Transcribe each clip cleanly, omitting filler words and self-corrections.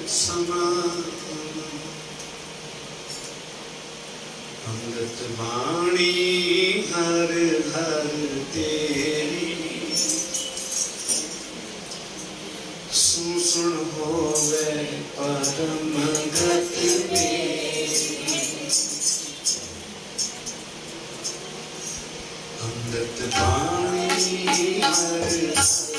समान अमृत वाणी हर हर तेरी सुन होवे परम गति अमृत वाणी हर हर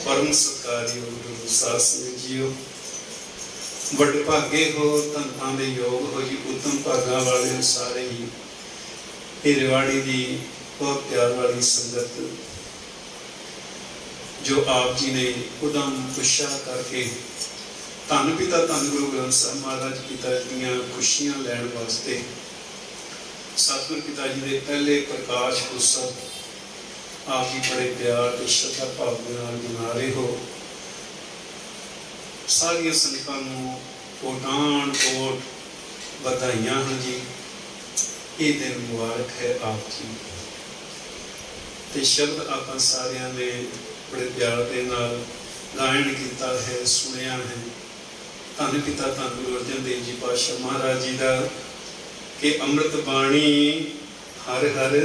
परम सत्कारयोग गुरु साध संगत जीओ, बड़े भागे हो धनतां दे योग हो जी, उत्तम भागा वाले सारे ही। ये रिवाड़ी दी बहुत प्यार वाली संगत जो आप जी ने उदम उत्साह करके धन पिता धन गुरु ग्रंथ साहिब महाराज पिता दियां खुशियां लैण वास्ते सतगुरु पिता जी के पहले प्रकाश उत्सव आप जी बड़े प्यार ते श्रद्धा भाव के नाल मना रहे हो। सारिया संगतां नूं कोटान कोट बधाइयां हैं जी। ये दिन मुबारक है आप जी। ते शब्द आप सारिया ने बड़े प्यार के नाल गायन किया है, सुनिया है। धन पिता धन गुरु अर्जन देव जी पातशाह महाराज जी का कि अमृत बाणी हर हर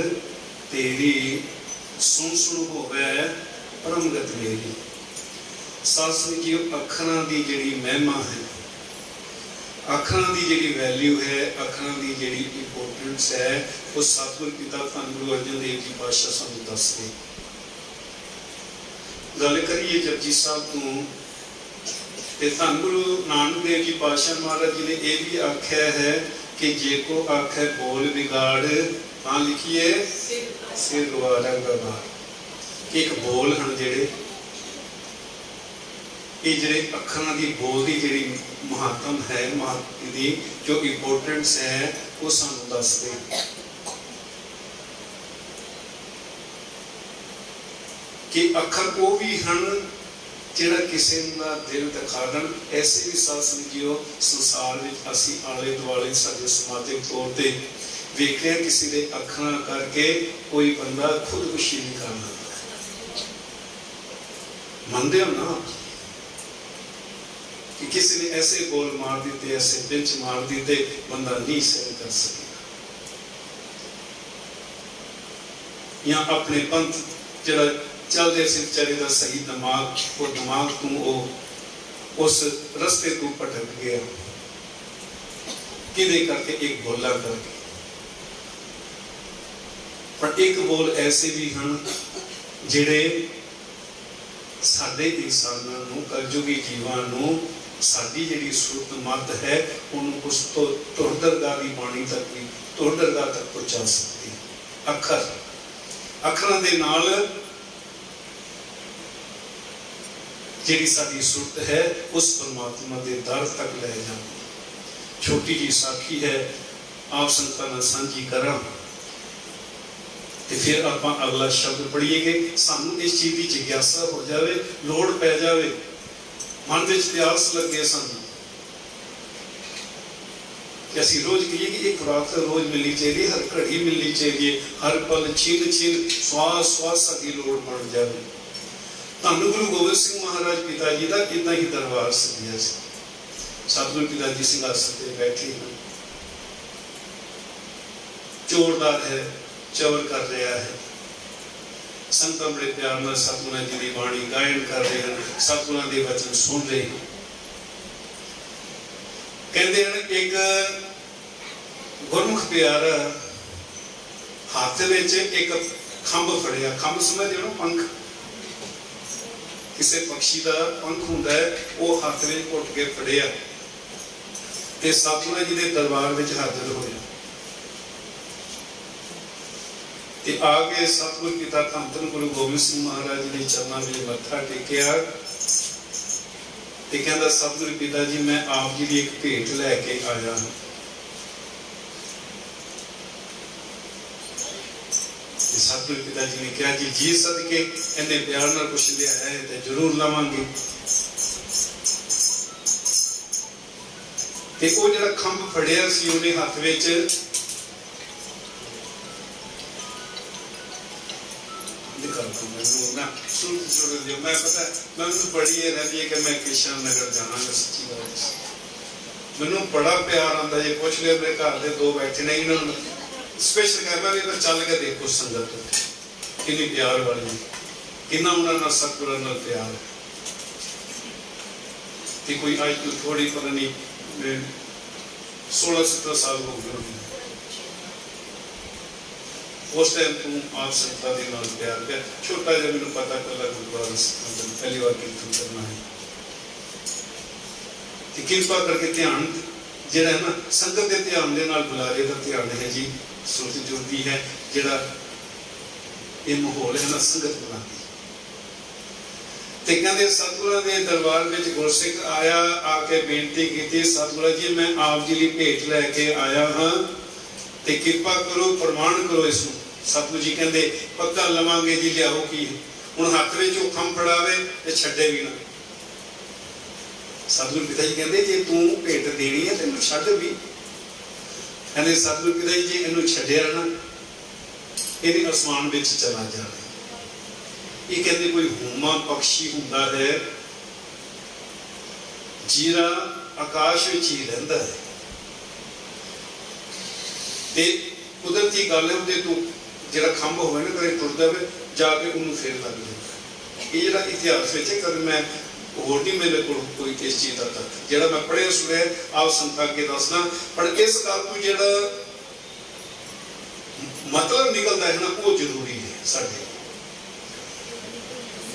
तेरी सुन सुन होवे परम गत मेरी। साध संगत जी अखरां दी जिहड़ी महिमा है, अखरां दी जिहड़ी वैल्यू है, अखरां दी जिहड़ी इंपोर्टेंस है, वो सतगुरु पिता धन गुरु अर्जन देव जी पातशाह सानूं दसदे। गल करिए जपजी साहब तों ते धन गुरु नानक देव जी पातशाह महाराज जी ने यह भी आख्या है कि जे को आखे बोल बिगाड़ हाँ लिखिए सिर गवारा गवार। एक बोल हैं जेड़े ये जेड़े अखरां दी बोल दी जेड़ी महत्तम है, महत्व दी जो इंपोर्टेंस है वो सानूं दसदे कि अखर वो भी हैं जिहड़ा किसी दा दिल दिखा देन। ऐसे भी साध संगत जीओ संसार विच असीं आले दुआले साडे समाजिक तौर ते ਵੇਖਿਆ ਕਿਸੇ ਦੇ ਅੱਖਾਂ ਕਰਕੇ ਕੋਈ ਬੰਦਾ ਖੁਦਕੁਸ਼ੀ ਨਹੀਂ ਕਰਨਾ। ਮੰਨਦੇ ਹੋ ना कि किसी ने ऐसे गोल मार दिते, ऐसे पिंच मार दिते, बंदा नहीं सहन कर सकेगा। या अपने पंथ जरा चलते से बेचारे का सही दिमाग, वो दिमाग तू उस रस्ते तू भटक गया कि करके एक बोला करके। पर एक बोल ऐसे भी हैं जिहड़े साडे इंसानां नूं, कलयुगी जीवां नूं, साडी जिहड़ी सुरत मत है उन्होंने उस तो तुरदरगाह की बाणी तक भी तुरदरगाह तक पहुंचा सकती है। अखर अखरां दे नाल जिहड़ी साडी सुरत है उस परमात्मा के दर तक ले जाती। छोटी जी साखी है, आप संगतां नाल सांझी करां ते फिर आप अगला शब्द पढ़िएगे। सानू इस चीज की जिज्ञासा हो जाए, लोड़ पै जाए, मन में प्यास लगे सानू कि असीं रोज कहिए कि एक खुराक तो रोज मिलनी चाहिए, हर घड़ी मिलनी चाहिए, हर पल छिन छिन श्वास श्वास साडी लोड़ बन जाए। धन गुरु गोबिंद सिंह महाराज पिता जी का इदा ही दरबार सजिया सी। सतगुरु पिता जी सिंघासन पर बैठे हैं, जोरदार है, चौर कर रहा है, संतां बड़े प्यार नाल सतगुरां जी की बाणी गायन कर रहे हैं, सतगुरां के वचन सुन रहे हैं। कहते हैं एक गुरमुख प्यारा हाथ में एक खंभ फड़िया। खंभ समझते हो, पंख, किसी पक्षी का पंख हुंदा है, वो हाथ में घुट के फड़िया ते सतगुरां जी के दरबार में हाजिर होया। ते आके सतगुरु पिता धन धन गुरु गोबिंद सिंह महाराज जी के चरणों में मत्था टेकिया ते कहंदा सतगुरु पिता जी मैं आप जी की एक भेंट लैके आया हूं। सतगुरु पिता जी ने कहा जी जी सदके इन्हें प्यार नाल कुछ लिया है तो जरूर लवांगे। ते वो जिहड़ा खंभ फड़िया सी उन्हें हाथ विच मैं पता मैं बड़ी रहती है कि मैं किशन नगर जाना। सच्ची बात मैनू बड़ा प्यार आता जे पुछ लिया मेरे घर के दो बैठे ने, इन्होंने स्पेशल कहना भी चल के देखो संगत कितनी प्यार वाली, कितना उन्होंने सतगुरां नाल प्यार है। कोई अज तो थोड़ी पता नहीं 16-17 साल हो गए उस टाइम तू आप संगतां दे नाल प्यार कर। छोटा जिहा मैनूं पता कला गुरुद्वारा पहली बार कीर्तन करना है, कृपा करके ध्यान जिहड़ा है ना संगत के ध्यान दे नाल बुलारे का ध्यान है जी। सुरत जुड़ती है, जिहड़ा ये माहौल है ना संगत बनाती। ते कहंदे सतगुरां दे दरबार विच गुरसिख आया, आके बेनती की सतगुरा जी मैं आप जी लई भेंट लैके आया हाँ ते कृपा करो, प्रमाण करो इसनूं। सतगुरु जी कहते पक्का लवांगे जी, लियाओ की हुण हाथ में जो खंभ फड़ावे ते छड्डे भी ना। सतगुरु पिता जी कहते जे तू भेंट देनी है तो छड्ड भी। कहते सतगुरु पिता जी इन्हूं छड्डिया ना इहने आसमान विच चला जाना। ये कहते कोई हुमा पक्षी हुंदा है जिहड़ा आकाश विच ही रहिंदा है ते कुदरती गल है उहदे तू जिहड़ा खंभ होवे ना कदे टुट जावे जाके उन्होंने फिर लग जाता। ये जिहड़ा इतिहास विच है कदे मैं होर नहीं मेरे को कोई किस चीज़ का तक जिहड़ा मैं पढ़िया सुनिया आप संगतां अगे दसना। पर इस गल तो जिहड़ा मतलब निकलता है ना वो जरूरी है साडे।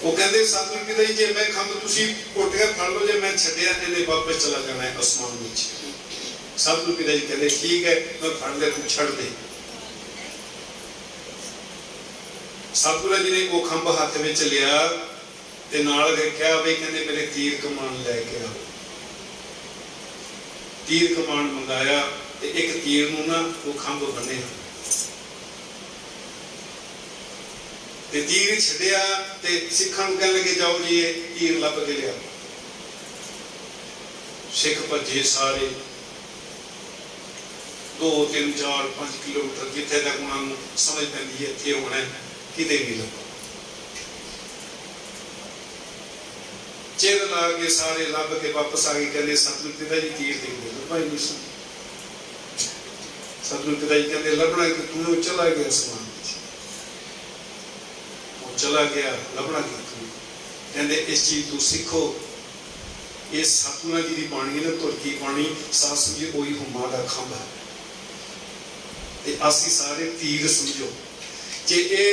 वो कहते सतगुरु पिता जी जे मैं खंभ तुसीं घुट के फड़ लो, जे मैं छड्डिया इहने वापस चला जाना है आसमान विच। सतगुरु पिता जी कहते ठीक है मैं फड़ लिया तू छड़ दे। सतगुरु जी ने वो खंभ हाथ में लिया ते नाल रखिया भी कहते मेरे तीर कमान लैके आओ। तीर कमान मंगाया ते एक तीर नूं ना वो खंभ बन्ने ते तीर छड्डिया ते सिखां नूं कहण लगे जाओ जी ये तीर लभ के लिया। सिख भजे सारे 2 3 4 5 किलोमीटर जिथे तक उन्होंने समझ पैंदी है इत्थे होना किते नहीं लगा। चेर ला के सारे लभ के वापस आ गए, कहते सतगुरु पिता जी तीर देखते लभा ही नहीं सन। सतगुरु पिता जी कहते लभना कि तू चला गया आसमान, वो चला गया लभना कि तू। कहते इस चीज तू सीखो, ये सतगुरु जी की बाणी ना तुरकी बाणी सास समझे कोई हुमा का खंभ है, असी सारे तीर समझो। जे ये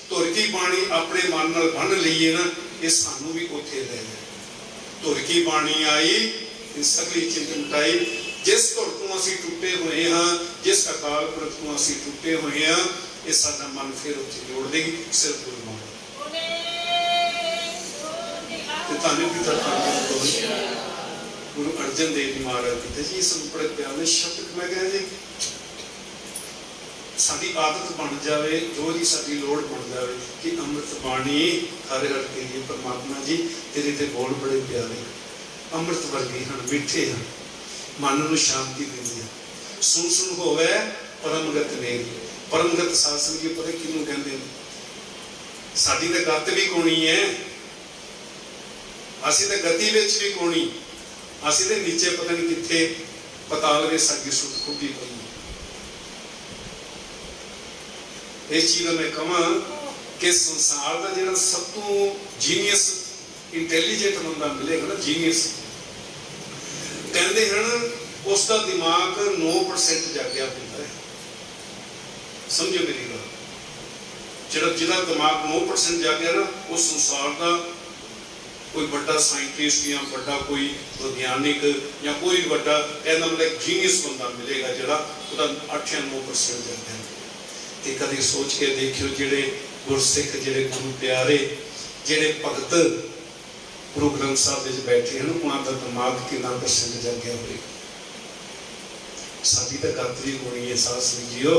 तुरकी बाणी अपने मन नाल बन लीए ना, ये सानू भी उत्थे ले जाए। तुरकी बाणी आई सगली चिंता मिटाई, जिस तुर तो असी टुटे हुए हाँ, जिस अकाल पुरख तो असी टुटे हुए हाँ, ये साडा मन फिर उत्थे जोड़ देगी। सिर्फ गुरु मान गुरु अर्जन देव जी महाराज कहते जी इस बड़े प्यारे शब्द मैं कह जी साडी आदत बन जाए, जो जी साडी लोड़ बन जाए कि अमृत बाणी हर हर के लिए परमात्मा जी तेरे ते बोल बड़े प्यारे अमृत वर्गे हैं, मिठे हैं, मन नूं शांति देंदे हैं। सुन सुन होवे परमगत मेरी। परमगत सासन की पता किनू कहंदे ने? साडी ते गत भी कोणी है, असी ते गति विच भी कोणी, असी ते नीचे पता नहीं किथे पताल में साडी सुत खुदी पई। इस चीज मैं कहा कि संसार का जो सब तो जीनियस इंटैलीजेंट बंदा मिलेगा ना, जीनियस कहते हैं उसका दिमाग 9% जागया होता है। समझो मेरी गल, जिहदा दिमाग 9% जागया ना, उस संसार का कोई बड़ा साइंटिस्ट या बड़ा कोई वैज्ञानिक या कोई बड़ा कहना मतलब जीनियस बंदा मिलेगा जिहड़ा उसका 8 या 9% जागया। ते कभी सोच के देखियो जिहड़े गुरसिख जिहड़े गुरु प्यारे जिहड़े भगत गुरु ग्रंथ साहब विच बैठे हैं, उन्हां दा दिमाग कितना % जागया होवे। साडी तां गत भी होनी है साथ समझियो,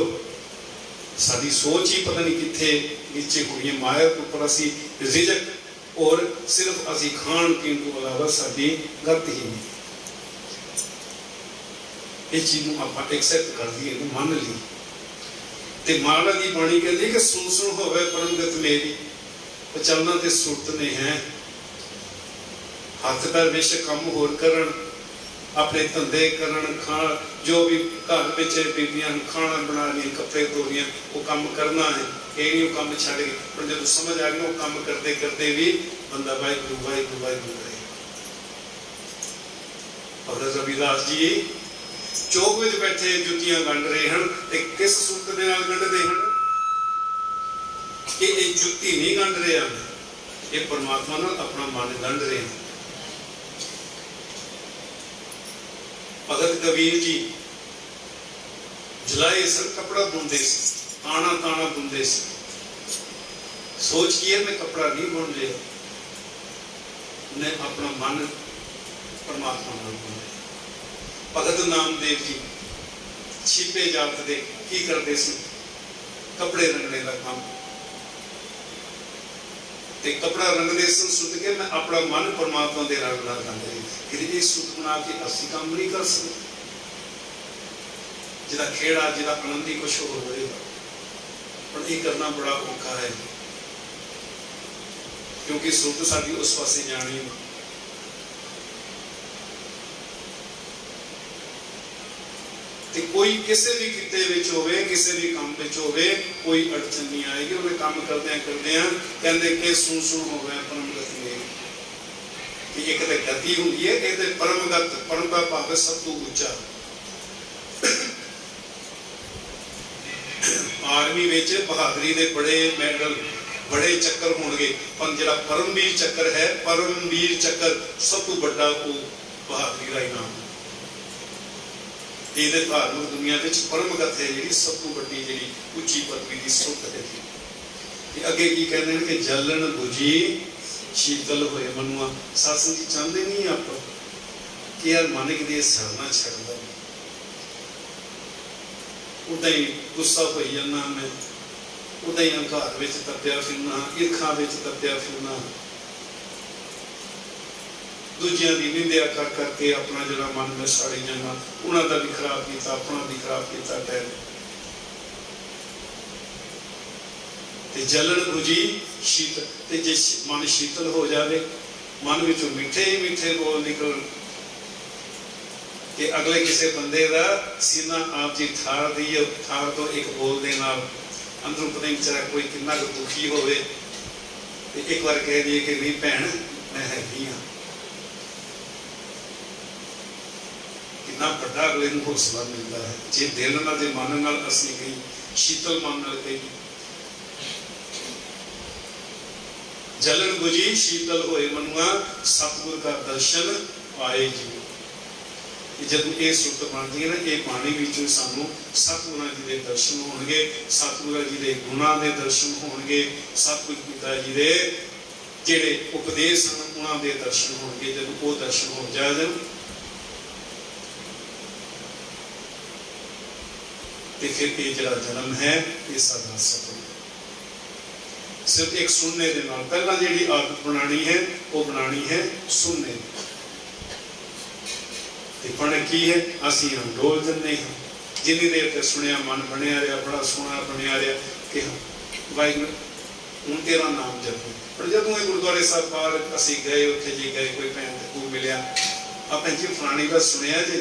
साडी सोच ही पता नहीं किथे नीचे होनी है। माया के उपर असी रिजक और सिर्फ असी खान पीन तो अलावा साडी गत ही नहीं। इस चीज नूं आपां एक्सेप्ट कर लईए, मान लईए। ते महाराज की बाणी कहती कि सुन सुन होवे परमगत मेरी, चलना ते सुरत ने है। हाथ पैर बेशक कम होर करन, अपने धंधे करन, खाण जो भी घर विच बीबियां खाना बना रही, कपड़े धो रही, वो काम करना है। ये नहीं काम छड़ के पर जो समझ आ गया वो काम करते करते भी बंदा वाहिगुरू वाहिगुरू वाहिगुरू रहे। भगत रविदास जी चौक में बैठे जुतियां गंढ रहे हैं, किस सूरत दे नाल गंढदे हैं कि ये जुती नहीं गंढ रहे हैं, ये परमात्मा नाल अपना मन गंढ रहे हैं। भगत कबीर जी जलाए सर कपड़ा बुनते ताना ताना बुनते सोच किए मैं कपड़ा नहीं बुन लिया, ने अपना मन परमात्मा नाल बुन। भगत नामदेव जी छिपे जात दे की करते सी, कपड़े रंगने का काम, ते कपड़ा रंगने सन सुध के मैं अपना मन परमात्मा दे रंग नाल रंगदे। कि सुख बना के असी काम नहीं कर सकते, जिहदा खेड़ा जिहदा आनंद ही कुछ होर होएगा, पर ये करना बड़ा औखा है क्योंकि सुरत साडी उस पासे जानी है। ते कोई किसी भी किते विच होवे, किसी भी काम विच होवे, कोई अड़चन नहीं आएगी। उन्हें काम करदे कहंदे कि सुन सुन होवे परमगत मेरी। कि एक ते गति हुंदी है, एक ते परमगत, परम दा भाव सब तो ऊंचा। आर्मी विच बहादरी दे बड़े मेडल बड़े चक्कर होणगे, पर जिहड़ा परमवीर चक्कर है, परमवीर चक्कर सब तो बड़ा वो बहादरी का इनाम। ये धार्मिक दुनिया में परमगत है जी सब तो बड़ी जी उच्ची पदवी की सुख है। अगे की कहते हैं कि जलन बुझी शीतल होए मनुआ। सत्संग जी चाहते नहीं आप कि यार मन कि सड़ना छड़दा, उदा ही गुस्सा हो जाना, मैं उदा ही अंकार में तप्या फिरना, ईर्खा में तप्या फिरना। दूजिया की निंदिया कर करके अपना जो मन में साड़ी जाना, उन्होंने भी खराब किया, अपना भी खराब किया टाइम। जलन बुझी शीतल, ते जे मन शीतल हो जाए, मन विचों मीठे ही मीठे बोल निकल कि अगले किसी बंदे का सीना आप जी थार दी है, थार तो एक बोल दे नाल अंदरों पता नहीं बेचारा कोई कितना दुखी होवे, एक बार कह दिए कि नहीं भैन मैं हैगी हाँ, कितना बड़ा अगले को हौसला मिलता है जे दिल नाल जे मन नाल असली कही शीतल मन नाल कही। जलन बुझी शीतल होए मनुआ, सतगुर का दर्शन आए जी। जब ये सुरत बनती है ना, ये बाणी विचों सानू सतगुरां जी के दर्शन होणगे, सतगुरां जी के गुणां के दर्शन होणगे, सतगुर पिता जी के जिहड़े उपदेश हैं उन्हां दे दर्शन होणगे। जब वो दर्शन हो जाए तो फिर ये जिहड़ा जन्म है ये सादा सफल। सिर्फ एक सुनने के नाल पहला जिहड़ी आदत बनानी है वो बनानी है सुनने। बने की है असी हम डोल जन्ने हाँ, जिन्नी देर तक सुनिया मन बनया रहा, बड़ा सोहना बनया रहा कि वाहिगुरू हूँ तेरा नाम जपो। पर जब गुरुद्वारे साहब बाहर असी गए, उत्थे जी गए, कोई भैन को मिलिया, आप भैन जी फलानी का सुनिया जी,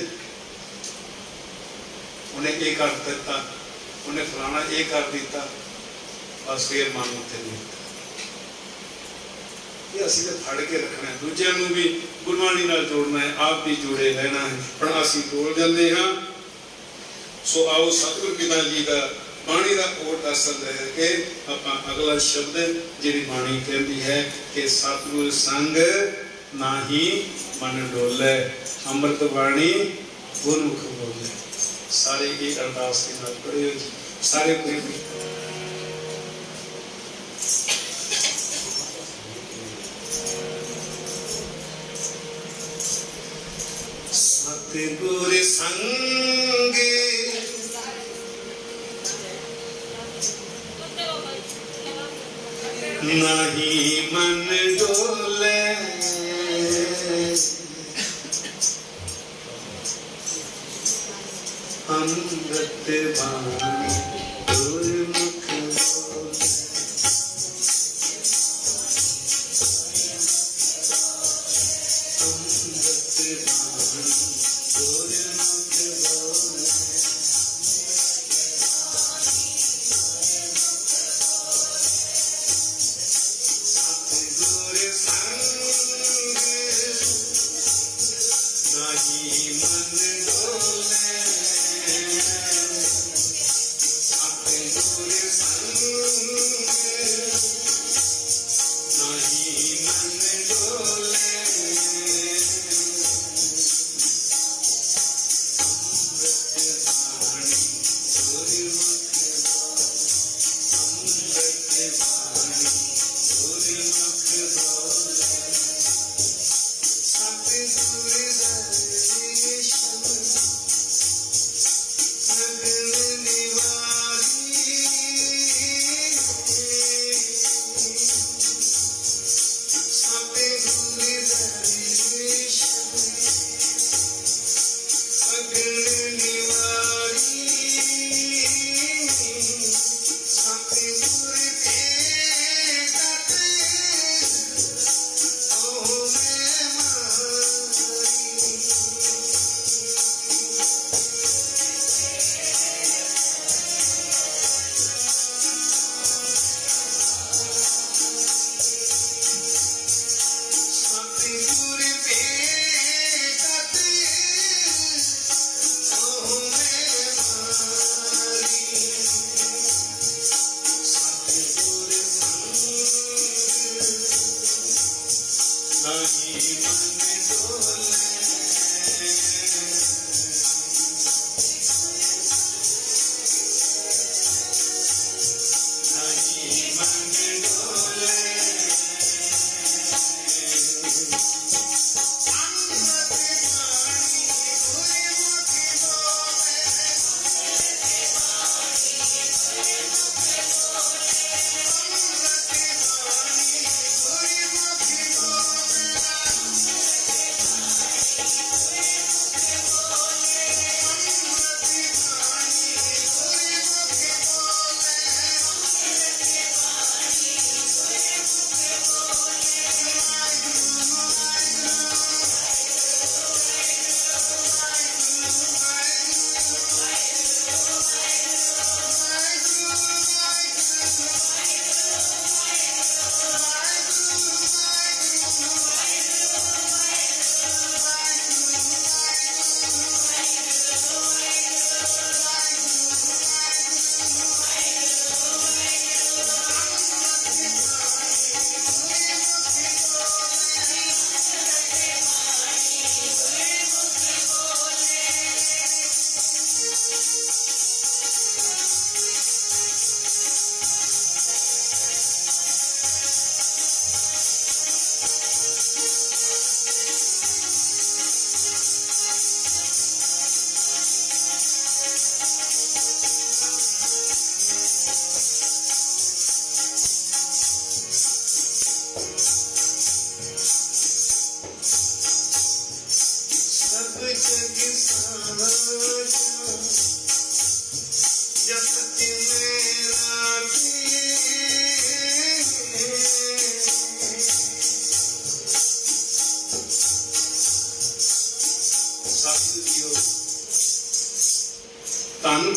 उन्हें ये कर दिता, उन्हें फलाना ये कर दिता, बस फिर मन उत्थे नहीं। असी तो फड़ के रखना है, दूजे भी गुरबाणी नाल जोड़ना है, आप भी जुड़े रहना है, पर असी बोल जाते हाँ। सो आओ सतगुर पिता जी का बाणी का ओट असर लेके आपां अगला शब्द जिहड़ी बाणी कहती है कि सतगुर संग नाही मन डोले, अमृत बाणी गुरमुख बोले। सारे ये अरदास के नाल पढ़ियो जी, सारे पूरी सतगुर संग नहीं मन डोले, अमृत बाणी गुरमुख बोले।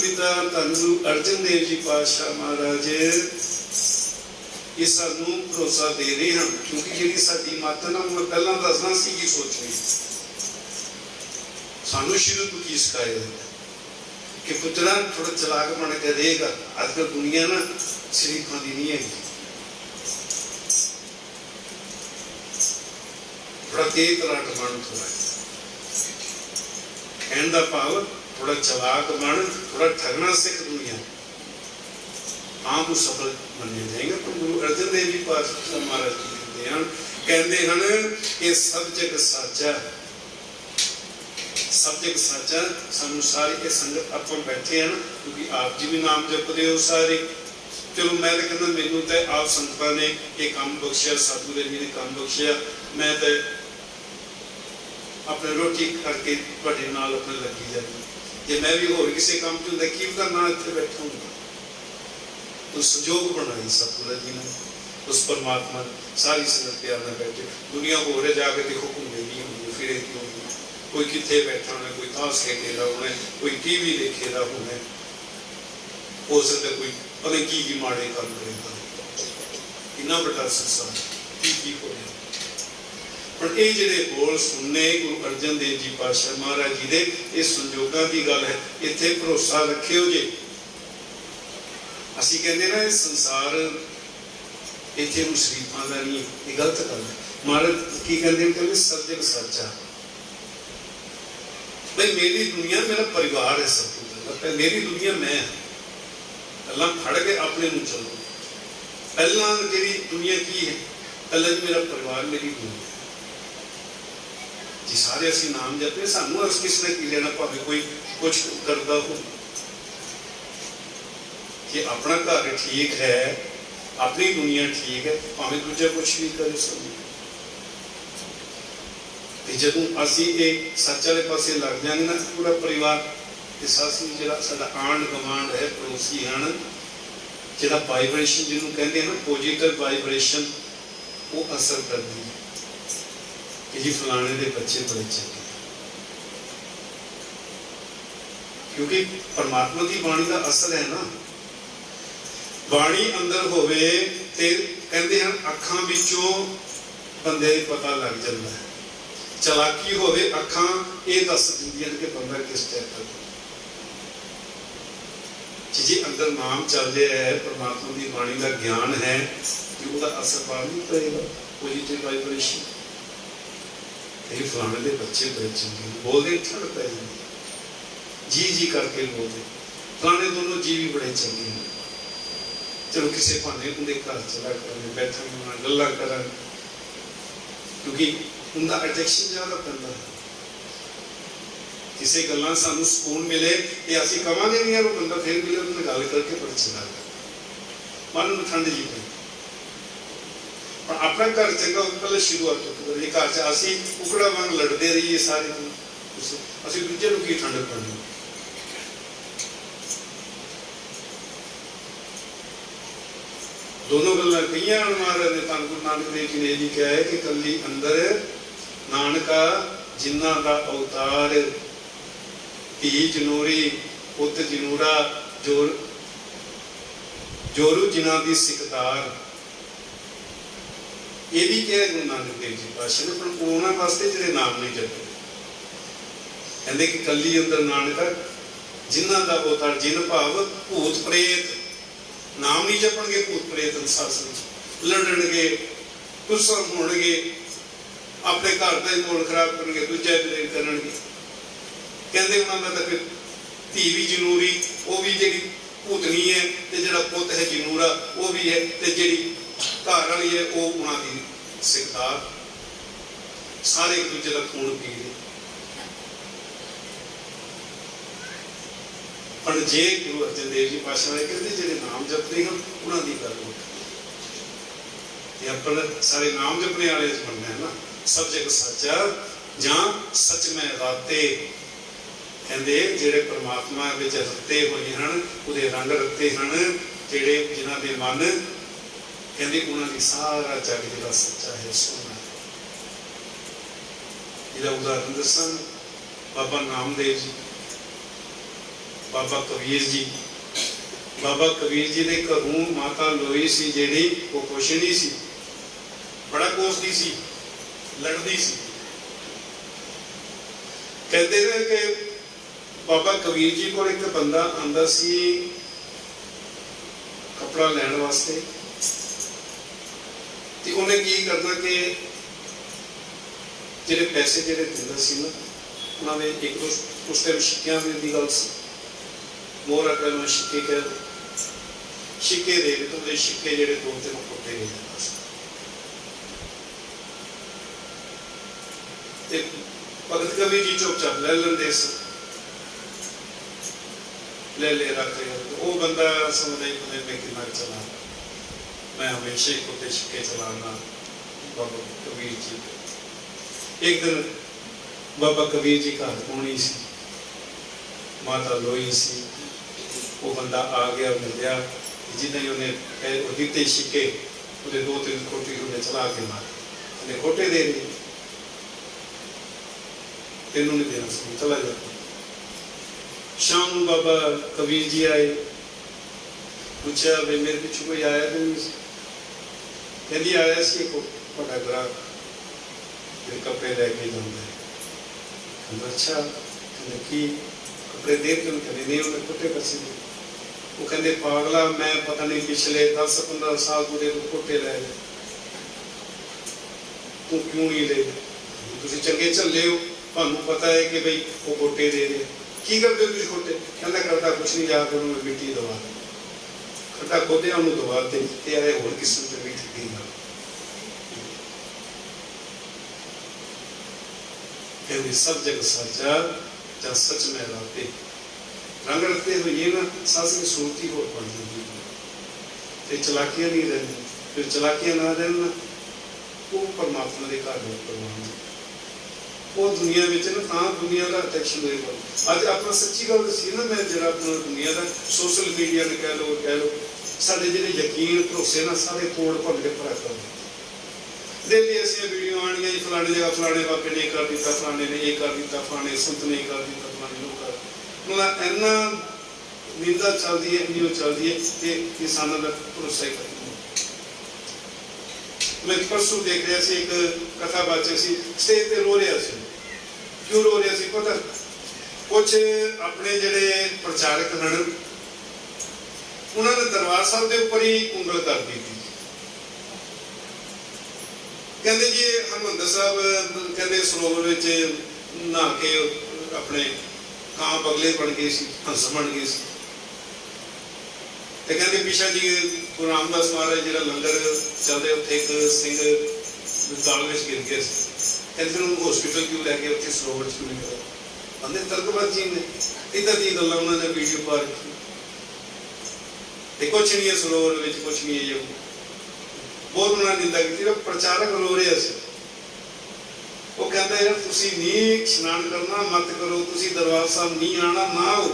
पिता धन गुरु अर्जन देव जी पातशाह महाराज ये सानू भरोसा दे रहे हैं, क्योंकि जी साडी मत ना मैं पहला दसना सी की सोचनी सानू शुरू तो की सिखाया कि पुत्रा थोड़ा चलाक बन के रहेगा। आजकल दुनिया ना शरीफा की नहीं है, थोड़ा तेज तराट बन, थोड़ा कहने का भाव थोड़ा चलाक बन, थोड़ा ठगना सीख दुनिया, हाँ तू सफल मने जाएगा। पर गुरु अर्जन देव जी पातशाह महाराज कहते हैं कि सब जग साचा, सब जग साचा। सानू सारी के संगत आप बैठे हैं ना, क्योंकि आप जी भी नाम जपते हो सारे। चलो मैं तो कहना मैनू तो आप संगतां ने ये काम बख्शिया, सतगुरु जी ने काम बख्शिया, मैं तो अपने रोटी करके तुहाडे नाल अपने लगी जाती। जे मैं भी होर किसी काम च हुंदा की पता ना इत्थे बैठा हुंदा। तो संजोग बनाई सतगुरु जी ने, उस परमात्मा सारी संगत प्यार में बैठे। दुनिया हो रहे जाके देखो घूमे नहीं होंगे, फिरे की होंगे, कोई कितने बैठा होना, कोई ताश खेलेगा होना, कोई टीवी देखेगा होना, हो सकता कोई पता की माड़े काम करेगा। इन्ना बड़ा संसार की हो रहा। पर ये जिहड़े बोल सुनने गुरु अर्जन देव जी पातशाह महाराज जी दे, ये संजोगां दी गल है। इत्थे भरोसा रखियो जे। असीं कहंदे ना संसार इत्थे शरीफां दा नहीं, ये गलत गल है। महाराज की कहंदे सब जग साचा। भाई मेरी दुनिया मेरा परिवार है, सब कुछ मेरी दुनिया मैं पहला फड़ के अपने नूं चलो। पहला तेरी दुनिया की है, पहला जी मेरा परिवार मेरी दुनिया जी। सारे असीं नाम जपते, सानू अस किस ने की लेना, भावें कोई कुछ करदा हो। कि अपना घर ठीक है, अपनी दुनिया ठीक है, भावें दूजा कुछ भी करे सब। जदों असीं ये सच वाले पासे लग जाएंगे ना, पूरा परिवार जिहड़ा साडा आंढ गवांढ है, पड़ोसी हैं, जिहड़ा वाइब्रेशन जिन्होंने कहते हैं ना पॉजिटिव वाइब्रेशन, वो असर करती है कि जी फलाने के बच्चे बड़े चंगे। क्योंकि परमात्मा की बाणी का असर है ना, बाणी अंदर होवे ते कहते हैं अखां विचों बंदे पता लग जाता है। चलाकी होवे अखां ये दस दिंदियां कि बंदा किस टाइप का जी अंदर नाम चल रहा है, परमात्मा की बाणी का ज्ञान है, कि उसका असर बाहर नहीं पड़ेगा। पॉजिटिव वाइब्रेशन, ये फलाने के बच्चे बड़े चंगे बोलते, ठंड पै जाती, जी जी करके बोलते, फलाने दोनों जी भी बड़े चंगे हैं। चलो किसी भाने उनके घर चला कर बैठा गल्लां करन, क्योंकि उनका अट्रैक्शन ज़्यादा पैंदा है। किसी गल्लां सानू सुकून मिले, ये असीं कवांगे नहीं, वो बंदा फिर मिले उन्हें गल करके बड़ा चंगा लगता, मन में ठंड जी पई। पर अपना घर चंगा पहले शुरुआत तो करिए। घर च असीं उकड़ा वांग लड़ते रहिए सारे, असीं दूजे नूं की ठंड पानी। दोनों गल्लां कईयां महाराज ने धन गुरु नानक देव जी ने भी कहा है कि कली अंदर नानका जिन्ना का अवतार, धी जनोरी पुत जनूरा, जोरू जिन्ना दी सिकदार। ये भी कहा गुरु नानक देव जी पातशाह ने, पर उन्होंने वास्ते जिहड़े नाम नहीं जपते। कहते कि कली अंदर नानका जिन्ना का अवतार, जिन भाव भूत प्रेत नाम नहीं जपणगे, भूत प्रेत लड़नगे, गुस्सा होणगे, अपने घर का ही माहौल खराब करेंगे, दूजा भी करेंगे। कहते उन्होंने तो फिर धी भी जनूरी, वो भी जी भूतनी है, तो जो पुत है जनूरा वो भी है, तो जी घर वाली है वो उन्होंने सिकदार। सारे एक दूजे का खून पी रहे। पर जे गुरु अर्जन देव जी पातशाह ने कहते जो नाम जपते हैं उन्होंने गल उठी। अपन सारे नाम जपने वाले बनना है ना। सब जग साचा जां सच में राते, कहते जेड़े परमात्मा विच रते हुए हैं, उहदे रंग रते हैं, जेड़े जिन्हां दे मन कहते उन्हां दी सारा जग जिहड़ा सच्चा है, सोना है। इहदा उदाहरण दसां, बाबा नामदेव जी, बाबा कबीर जी दे घरों माता लोई सी जिहड़ी वो कुशनी सी, बड़ा कोसदी सी, लड़दी सी। कहते हैं कि बाबा कबीर जी को एक बंदा आंदा सी कपड़ा लैण वास्ते, ते उन्हें की करना कि जिहड़े पैसे जिहड़े दिंदा सी ना, उन्होंने एक दो उस टाइम सिक्कियां दी गल सी, मोहरा कह लो सिक्के कह लो, सिक्के दे तो उहदे सिक्के जिहड़े दो तीन कोटे दे दिंदा सी। ते भगत कबीर जी चुपचाप ले लेंदे सी, ले रख ले। वो बंदा समझदा ही पता मैं कितना चला, मैं हमेशा ही कोटे सिक्के चलाना। बाबा कबीर जी एक दिन बाबा कबीर जी घर होनी सी, माता लोई सी, वो बंदा आ गया मिलया, जिन्हें उन्हें दिते सिक्के उन्हें दो तीन कोटे उन्हें चला के मारे, उन्हें कोटे दे रहे तेनों नहीं देना सी, चला जाता। शाम बाबा कबीर जी आए, पूछा भी मेरे पिछू कोई आया तो नहीं, कहती आया सी एक बड़ा ग्राहक कपड़े लैके जाता है। अच्छा कि कपड़े दे के नहीं उन्हें कोटे पैसे दे। वो कहते पागला मैं पता नहीं पिछले 10-15 साल तुझे तो कोटे लै ले, तू क्यों नहीं ले? तुम चंगे चले हो, तुहानू पता है कि भाई वो कोटे दे रहे, की करते हो तुम कोटे? कहना करता कुछ नहीं, जाकर उन्होंने मिट्टी दबा दी, खड्डा खोदे उन्होंने दबा दे आए होर किस्म से भी ठगी गल। कहते सब जग साचा जा सच में रहते, रंग रखते हुए ये ना सास की सूरत ही होर पड़ जाती है, चलाकियां नहीं रहनी। फिर चलाकियां ना रहना वो परमात्मा के घर में परवान, वो दुनिया में ना दुनिया का अटैक्शन होगा। अज अपना सच्ची गल दसी ना, मैं जरा अपना दुनिया का सोशल मीडिया ने कह लो साढ़े जिहड़े यकीन भरोसे ना सारे तोड़ भंन के भरा कर दिते। डेली ऐसी वीडियो आनियां जी फलाने जगह फलाने बाबे ने कर दिता, फलाने ने ये कर दिता, फलाने संत ने कर दिता, फलाने लोग कर इन्ना निंदा चलती है, न्यूज चलती है कि किसानों का भरोसा ही खत्म। मैं परसों देख रहा सी एक कथा बाचे सी, स्टेज पे रो रहा सी। क्यों रो रहा सी पता? कुछ अपने जिहड़े प्रचारक हैं उन्होंने दरबार साहब के ऊपर ही उंगल कर दी थी। कहते जी हरमंदर साहब कहते सरोवर में नहा के अपने कां बगले बन गए, हंस बन गए। कहते पिछा जी गुरु रामदास महाराज जो लंगर चलते उत्थे एक सिंह दाल में गिर गया, कहते हॉस्पिटल क्यों लैके उत्थे सरोवर क्यों नहीं करा? बंदे तर्कबाजी ने इदा दी गल्लां उन्होंने वीडियो पा रखी। कुछ नहीं है सरोवर में, कुछ नहीं है, ये बहुत उन्होंने निंदा की। प्रचारक रो रहे थे, वो कहता यार तुसी नहीं स्नान करना मत करो, तुसी दरबार साहब नहीं आना ना आओ,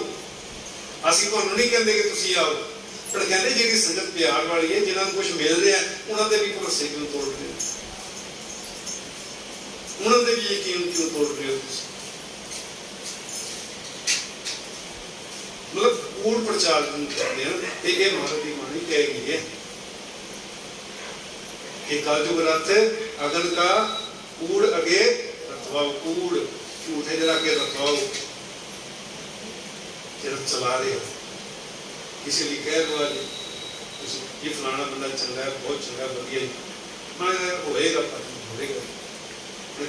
असीं तुहानूं नहीं कहते कि तुसी आओ, पर कहते जी संगत प्यार वाली है जिन्होंने कुछ मिल रहा है उन्होंने भी भरोसे क्यों तोड़ रहे हो, उन्होंने भी यकीन क्यों तोड़ रहे हो? मतलब कूड़ प्रचार करते हैं। ये महाराज की बाणी कह गई है कि कालजुग रथ अगन का कूड़ अगे रखवाओ, कूड़ झूठे जरा के रखवाओ, चला रहे हो किसी लिए कह दो आज ये फलाना बंदा चंगा है, बहुत चंगा बढ़िया होएगा, होएगा।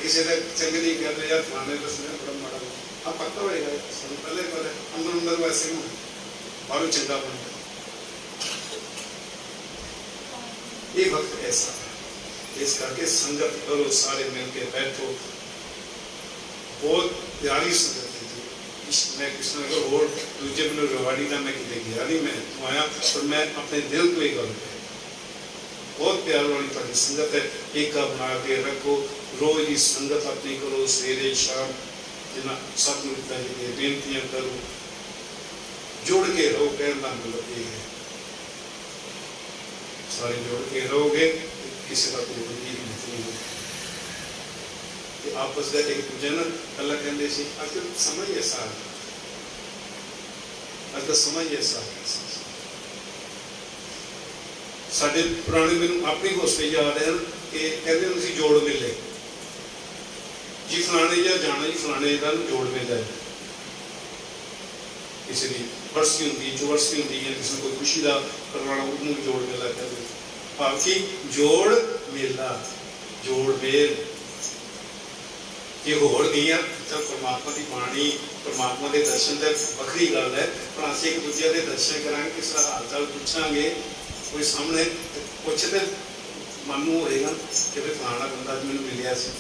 किसी का चंगे नहीं कहते यार फलाने दसने बड़ा माड़ा, अब पक्का होएगा पहले पता अंदर अंदर वैसे में और चंगा बन गया। ये वक्त ऐसा है, इस करके संगत करो, सारे मिलकर बैठो। बहुत प्यारी संगत है जी। मैं कृष्ण नगर और दूजे मैंने रेवाड़ी का मैं कितने गया नहीं, मैं आया पर मैं अपने दिल को एक गल बहुत प्यार वाली तुम्हारी संगत है। एक बना के रखो, रोज की संगत अपनी करो, सवेरे शाम जिन्ना सतगुरु जी बेनतियां करो, जुड़ के रहो। कहने का मतलब ये है सारे जुड़ के रहोगे किसी का कोई नहीं होगा। आपस का एक दूजे ना अल्लाह कहते अगर समय ऐसा अज तो समझ ऐसा साडे पुराने मैनू अपने हौसले याद है कि कहते हैं जोड़ मेले जी फलाने या जाना जी फलाने का जोड़ मेला है किसी की बरसी होंगी चौबरसी होंगी या किसी कोई खुशी का करवाना उन्होंने जोड़ मेला कहते बाकी जोड़ मेला जोड़ मेल ये होर नहीं है जब परमात्मा की बाणी परमात्मा के दर्शन तो वक्री गल है पर असं एक दूजे के दर्शन करा किसी का हाल चाल पूछांगे कोई सामने कुछ तो मन में होएगा कि भाई फलाना बंदा मैंने मिलिया से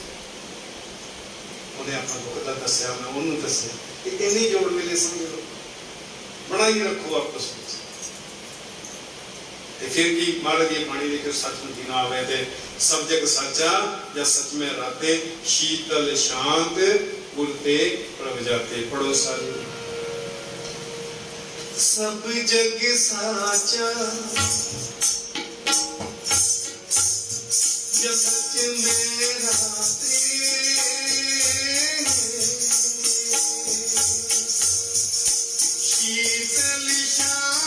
उन्हें अपना दुख का दसिया मैं उन्होंने दसिया इन्नी जोड़ मेले समझ लो बना ही रखो आपस में फिर की महाराज ये पानी लेकर सच में ना आवे थे सब जग साचा या सच में राते शीतल शांत बुलते प्रभ जाते पढ़ो सारे सब जग साचा या सच में राते शीतल शांत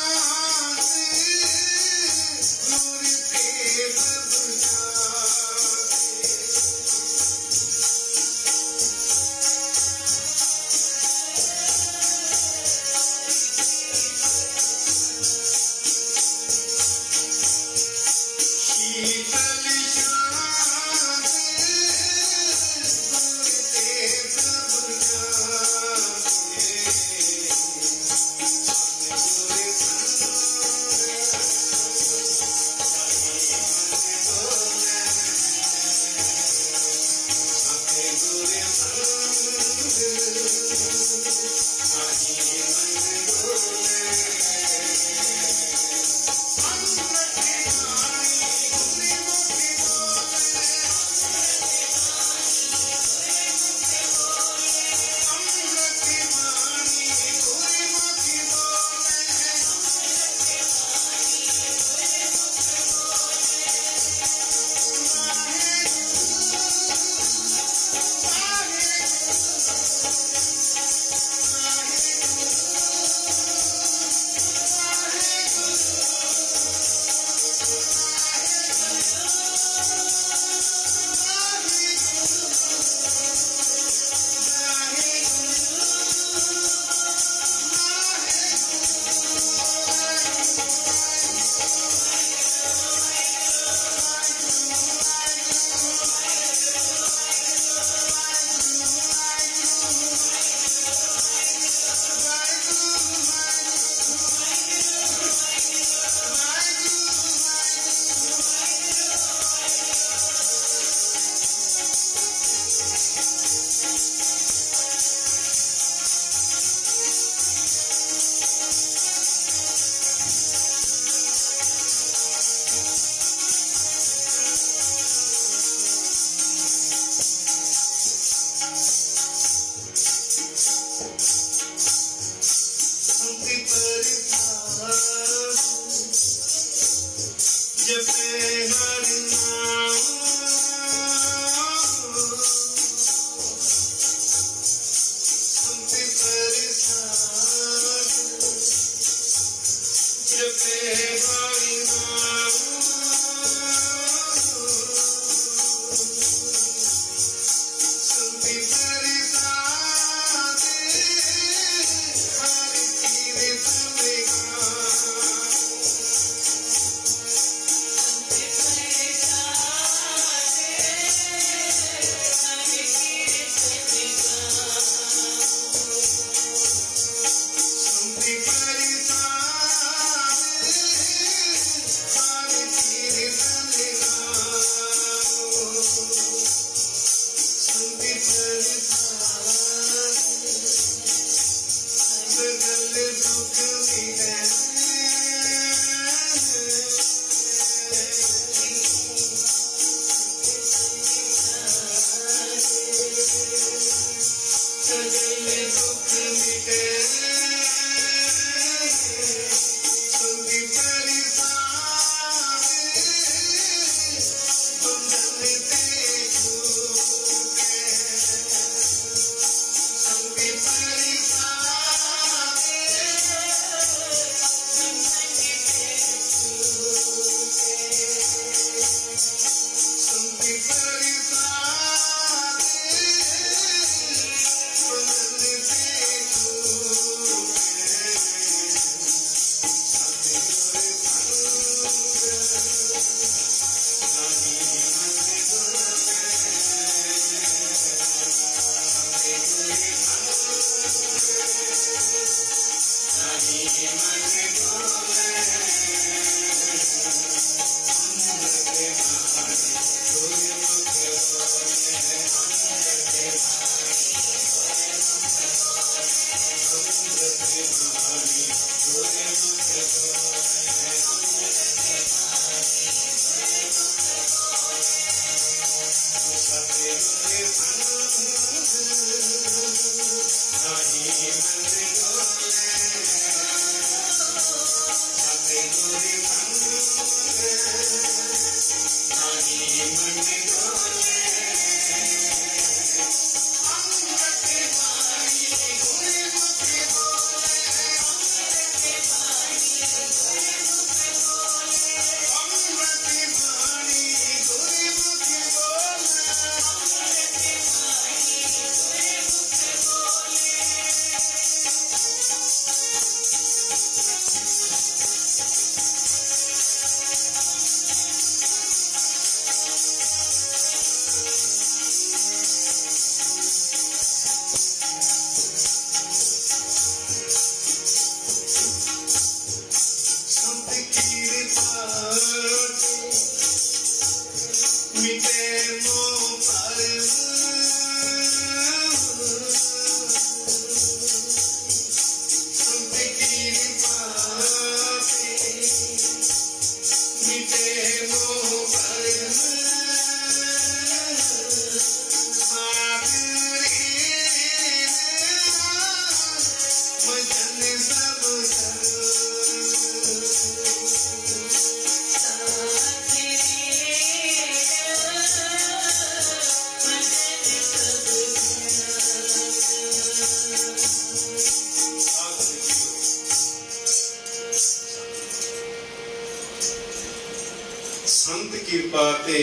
संत कृपा ते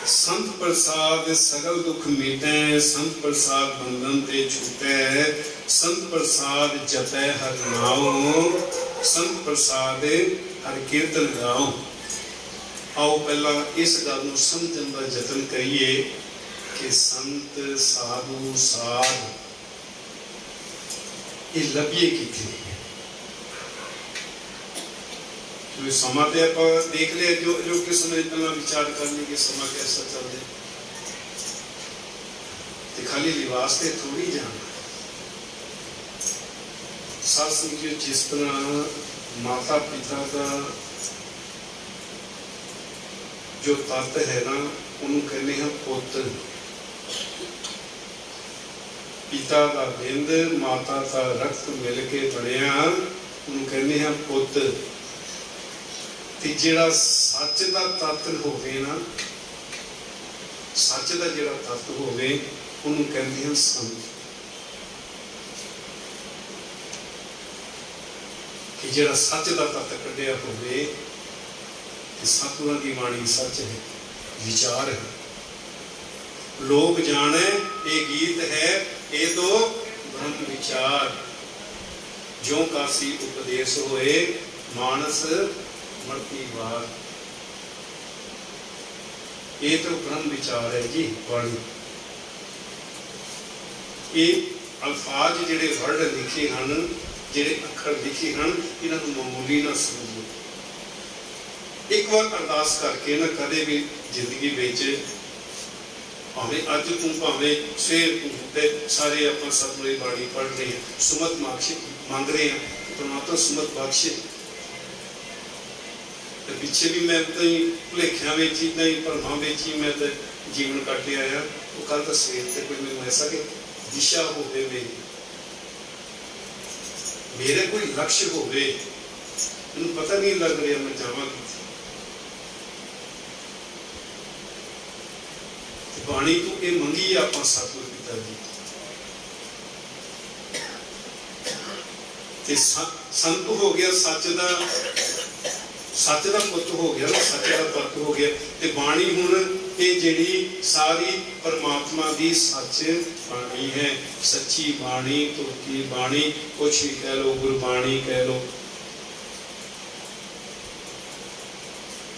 संत प्रसाद सगल दुख मिटै, संत प्रसाद बंधन ते छूटै, संत प्रसाद जपै हर नाम, संत प्रसाद हर कीर्तन गाओ। आओ पहला इस गल नूं समझण दा यतन करिए कि संत साधु साध ये लभीए किथे। समा तो आप देख लिया, जो जो किस समय पहला विचार करने के समा कैसा चल रहा, खाली लिबास से थोड़ी जाना। सत्संग जिस तरह माता पिता का जो तत्व है ना, उन्होंने कहने हैं पुत्र। पिता का बिंद माता का रक्त मिलके बनया, उन्होंने कहने हैं पुत्र। ते जिहड़ा सच का तत्व होवे ना, सच का जिहड़ा तत्व होवे उन्होंने कहते हैं संत। कि जिहड़ा सच का तत्व कढ़िया होवे, सतगुरां की बाणी सच है, विचार है। लोग जाने ये गीत है, ये तो ब्रह्म विचार। जो कासी उपदेश होए, मानस मरती बार। ये तो ब्रह्म विचार है जी वाणी। ये अल्फाज जिहड़े वर्ड लिखे हैं, जिहड़े अखर लिखे हैं, इन्हों मामूली ना समझो। एक बार अरदास करके ना कदे भी जिंदगी बेच भावें अज तू भावें शेर तू सारे अपना सतगुरू बाणी पढ़ रहे हैं, सुमत बख्श मंग रहे हैं, परमात्मा सुमत बख्शे। पिछे भी मैं कई भुलेखिया ही भरमा ही मैं तो जीवन कट आया। वो कल तो सवेर से कोई मैं ऐसा कि दिशा हो मेरे कोई लक्ष्य हो पता नहीं लग रहा मैं जावा बाणी तो ये मंगी आप सतगुर पिता जी। संत हो गया सच का, सच का पुत हो गया, सच का तत्व हो गया। ते बाणी हुण ये जिहड़ी सारी परमात्मा की सच बाणी है, सच्ची बाणी, तुरकी बाणी, कुछ भी कह लो, गुरबाणी कह लो।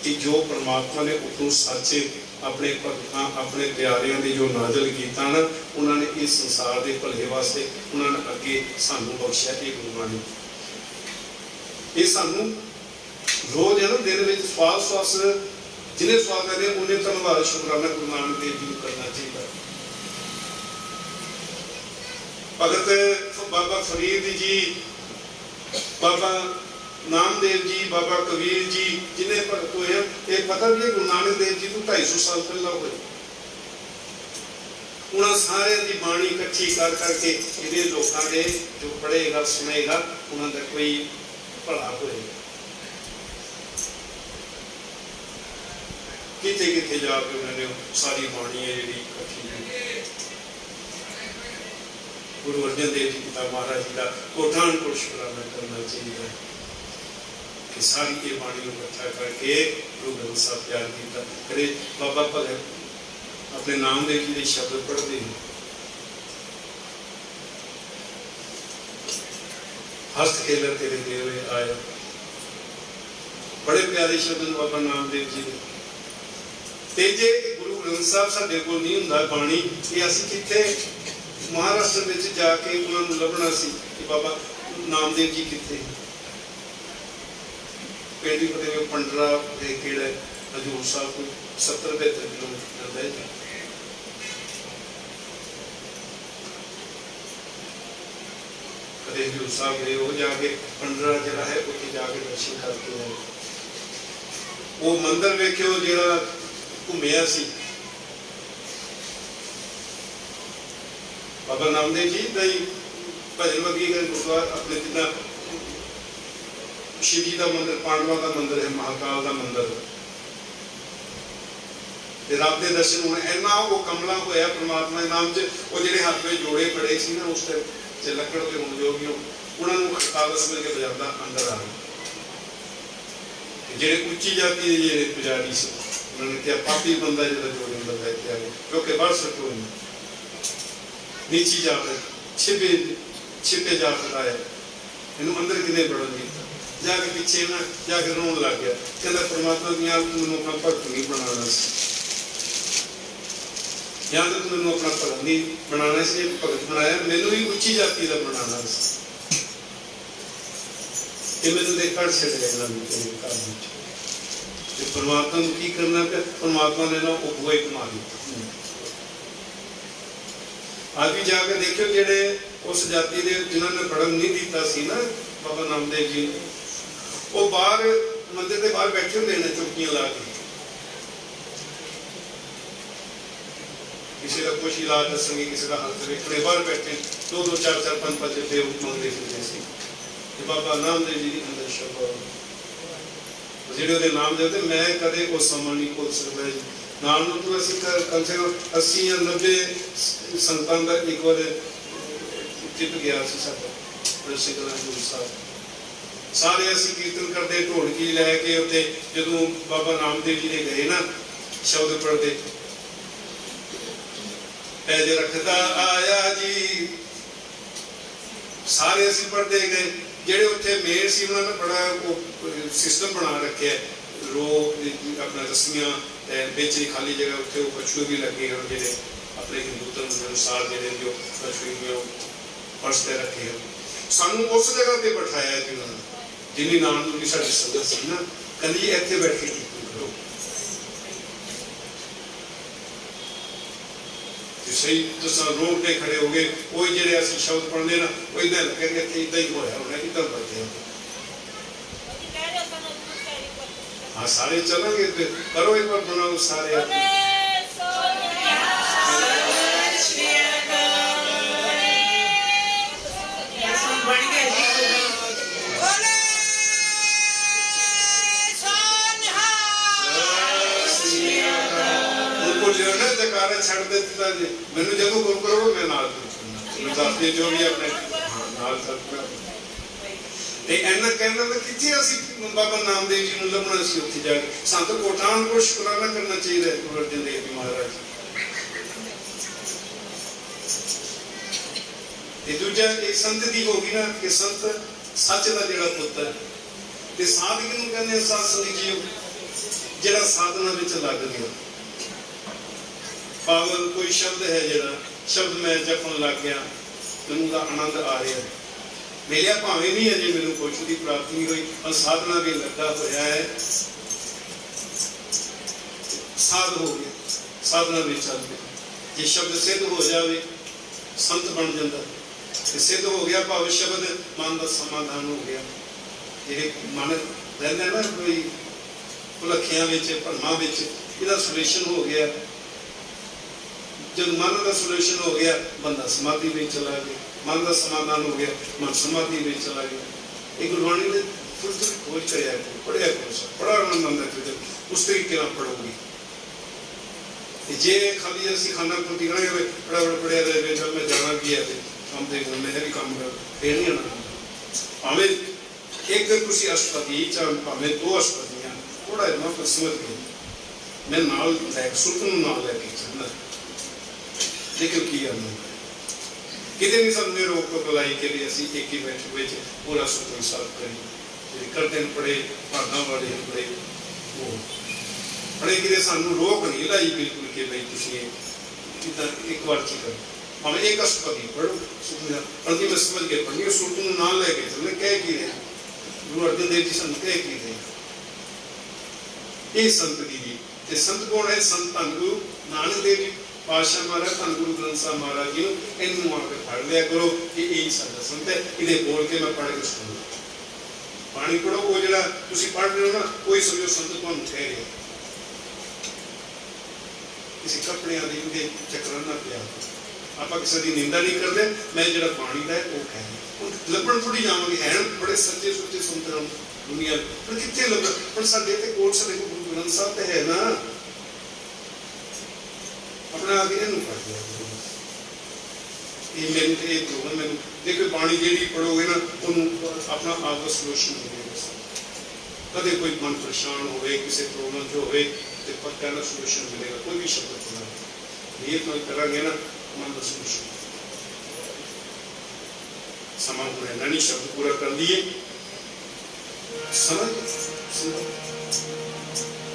कि जो परमात्मा ने उतों सच अपने भगतां अपने प्यारियां दे जो नाजल कीता ना, उन्होंने इस संसार के भले वास्ते उन्होंने अगे सानू बख्शिया। ये गुरबाणी ये सानू रोज है ना दिन में श्वास श्वास जिन्हें स्वाद करते हैं उन्हें धन्यवाद शुकराना गुरु नानक देव जी को करना चाहिए। भगत बाबा फरीद जी, बाबा नामदेव जी, बाबा कबीर जी जिन्हें भगत हुए हैं, ये पता भी है गुरु नानक देव जी को 250 साल पहला हुए। उन्होंने सारे की बाणी इकट्ठी कर करके इन्हें लोगों के जो पढ़ेगा सुनेगा उन्होंने कोई भला होएगा। किथे किथे जाके उन्होंने सारी बाणी है जी इकट्ठी। गुरु अर्जन देव जी पिता महाराज जी का कोठान को शुकराना करना चाहिए कि सारी ये बाणी को इकट्ठा करके गुरु ग्रंथ साहब तैयार किया। करे बाबा भगत अपने नामदेव जी के शब्द पढ़ते हैं, हस्त खेल तेरे देवे आया, बड़े प्यारे शब्द बाबा नामदेव जी ने। तेजे गुरु ग्रंथ साहब साडे कोल नहीं हुंदा बाणी, ये असीं किथे महाराष्ट्र विच जाके उन्होंने लभना सी कि बाबा नामदेव जी किथे। पिंड भी पता पंडरा केड़ा हजूर साहब को 70-72 किलोमीटर है। कदे हजूर साहब गए, वो जाके पंडरा जरा है उत्थे जाके दर्शन करके आए। वो मंदिर वेख्यो जिहड़ा घूमिया सी बाबा नामदेव जी का ही भजन बगी गुरुद्वारा अपने जितना शिव जी का मंदिर, पांडवा का मंदिर है, महाकाल का मंदिर, रब के दर्शन होने इन्ना वो कमला होया परमात्मा के नाम च। वो जिहड़े हाथ में जोड़े पड़े सी ना उस टाइम च लकड़ के हुण जो भी उन्होंने खड़कावा समझ के बजाता अंदर आ गए। जिहड़े उच्ची जाति के जिहड़े पुजारी से उन्होंने कहा पापी बंदा जिहड़ा जोड़े अंदर लैके आ गया, क्योंकि बाहर सटो नीची जात छिपे जात का है, इन्हू अंदर किने बड़न दिता। जाके पीछे ना जाके रोन लग गया, कहता परमात्मा दुनिया मैनू अपना भगत नहीं बनाना सी, या तो मैनू अपना भगत नहीं बनाना सी, भगत बनाया मैनू ही उच्ची जाति का बनाना सी। ये मैनू देख कट छड्या इन्हां ने घर विच। ते परमात्मा नूं की करना पिया, परमात्मा ने ना वो बुआ ही घुमा दिता। आज भी जाके देखियो जेडे उस जाति के जिन्होंने पढ़न नहीं दिता सी ना बाबा नामदेव जी ने, वो बाहर मंदिर के बाहर बैठे होंगे ने चौकियां ला के, किसी का कुछ इलाज दसेंगे, किसी का हाथ वेखने, बाहर बैठे 2-2, 4-4, 5-5 रुपये मंगते फिरते सी। बाबा नामदेव जी अंदर शब्द जिहड़े नाम दे मैं कदे को समझ नहीं भुल सकता जी। नाम तो असीं कम से कम 80 या 90 संतां दा एक बार चिप गया सी साडा सिकला हजूर साहब। सारे असीं कीर्तन करते ढोलकी लैके उत्थे जदों बाबा नामदेव जी ने गए ना शब्द पढ़ते, पैज रखदा आया जी, सारे असीं पढ़ते गए। जेडे उत्थे मेन सी उन्होंने बड़ा सिस्टम बना रखे रो अपना रस्सियां बिच खाली जगह उत्थे कछुए भी लगे हैं जेडे अपने हिंदू धर्म के अनुसार जेडे जो कछुए फर्शते रखे हैं। सानू उस जगह पे बैठाया कि उन्होंने जिन्नी नाम की साडी संगत सी ना, कहंदी इत्थे बैठ के कीर्तन करो। सही तुसां रोड ते खड़े हो गए, वो जेडे असीं शब्द पढ़दे ना वो इदां लगेगा कि इदां ही होया होना, इदां पढ़दे हैं। हाँ सारे चलेंगे, करो एक बार बनाओ सारे जकारा छड़ देता जी। मैनू जो गुरु करो मैं नाल दसदे जो भी अपने नाल इन्ना कहना कितने असीं बाबा नामदेव जी लभना सी उत्थे जाके। संत कोठान को शुकराना करना चाहिए गुरु अर्जन देव जी महाराज। दूजा एक संत की होगी ना कि संत सच का जिहड़ा पुत्तर ते साधक नूं कहंदे साध संगत जीओ जिहड़ा साधना विच लग गया। पावन कोई शब्द है जिहड़ा शब्द मैं जपन लग गया, मैनूं दा आनंद आ रहा मिलिया, भावें नहीं अजे मैनूं कुछ दी प्राप्ति नहीं हुई पर साधना भी लगा होया है, साध हो गया, साधना में चल गया। जे शब्द सिद्ध हो जाए संत बन जाता, सिद्ध हो गया भाव शब्द मन का समाधान हो गया। जे मन रहंदा ना कोई भुलखियां विच भरमां विच इहदा सॉल्यूशन हो गया। जब मन का सॉल्यूशन हो गया बंदा समाधि में चला गया, मन का समाधान हो गया मन समाधि में चला गया। एक गुरबाणी ने थोड़ी थोड़ी खोज कराया पढ़िया करो, बड़ा आनंद आता है उस तरीके ना पढ़ोगी। जे खाली असीं खाना पूर्ति करेंगे बड़ा बड़ा पढ़िया रहे चल मैं जाना भी है काम देख मैं भी काम कर फिर नहीं आना। भावें एक तुसीं अष्टपदी चाहे भावें 2 अष्टपदियां थोड़ा इतना कुछ समझ गए मैं नाल लैके सुत नूं नाल लैके चलना। लेकिन की कितने नहीं समझे रोक टोक लाई के लिए असीं एक ही बैठक में पूरा सुतन साफ करें करते पड़े भागा वाले पड़े वो पड़े कि सानू रोक नहीं लाई बिल्कुल कि भाई तुम एक बार की करो भावें एक अष्टपदी पढ़ो सुखना पढ़ती मैं समझ के पढ़नी सुत नूं नाल लैके चलने कह की रहे गुरु अर्जन देव जी सानू कह की रहे ये संत की जी ते संत कौन है? संत धन गुरु नानक देव जी पातशाह महाराज, धन गुरु ग्रंथ साहब महाराज जी इनू आके पढ़ लिया करो कि यही साडा संत है। इहदे बोल के मैं पढ़ के सुना पानी पढ़ो, वो जो पढ़ रहे हो ना कोई समझो संत तुहानू कह रहे किसी कपड़े के चक्कर ना पिया। आप किसी की निंदा नहीं करते, मैं जो पानी का है वो कह रहा लभन थोड़ी जावांगे है बड़े सच्चे सुच्चे संत दुनिया पर कितने लभ पर साडे ते कोल साडे गुरु ग्रंथ साहब ते है ना अपना आगे इनू पढ़ लिया ये मेरे ये प्रॉब्लम है। देखो बाणी जी पढ़ोगे ना उन्होंने अपना आप सोल्यूशन मिलेगा। कदे कोई मन परेशान हो किसी प्रॉब्लम जो हो तो पक्का ना सोल्यूशन मिलेगा। कोई भी शब्द पढ़ा ये तो करेंगे ना मन का सोल्यूशन। समा हमने ननी शब्द पूरा कर दिए समझ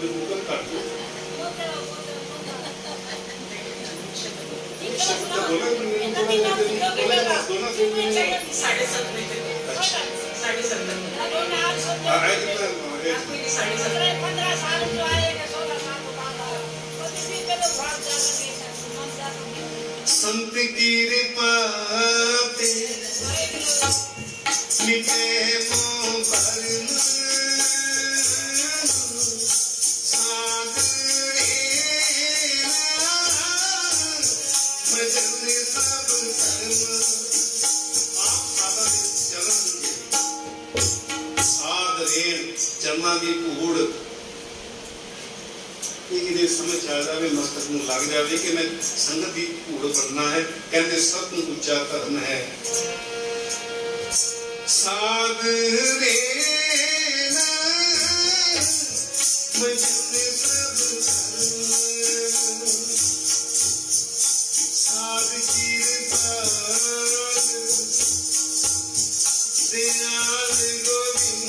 गूगल कर दो संत की कृपा पे मिटे मोह भरम चरना की भूड़ ये समझ आ जाए मस्तक में लग जाए कि मैं संगत की भूड़ बनना है। कहते सब ऊंचा धर्म है साध रे साध की दयाल गोविंद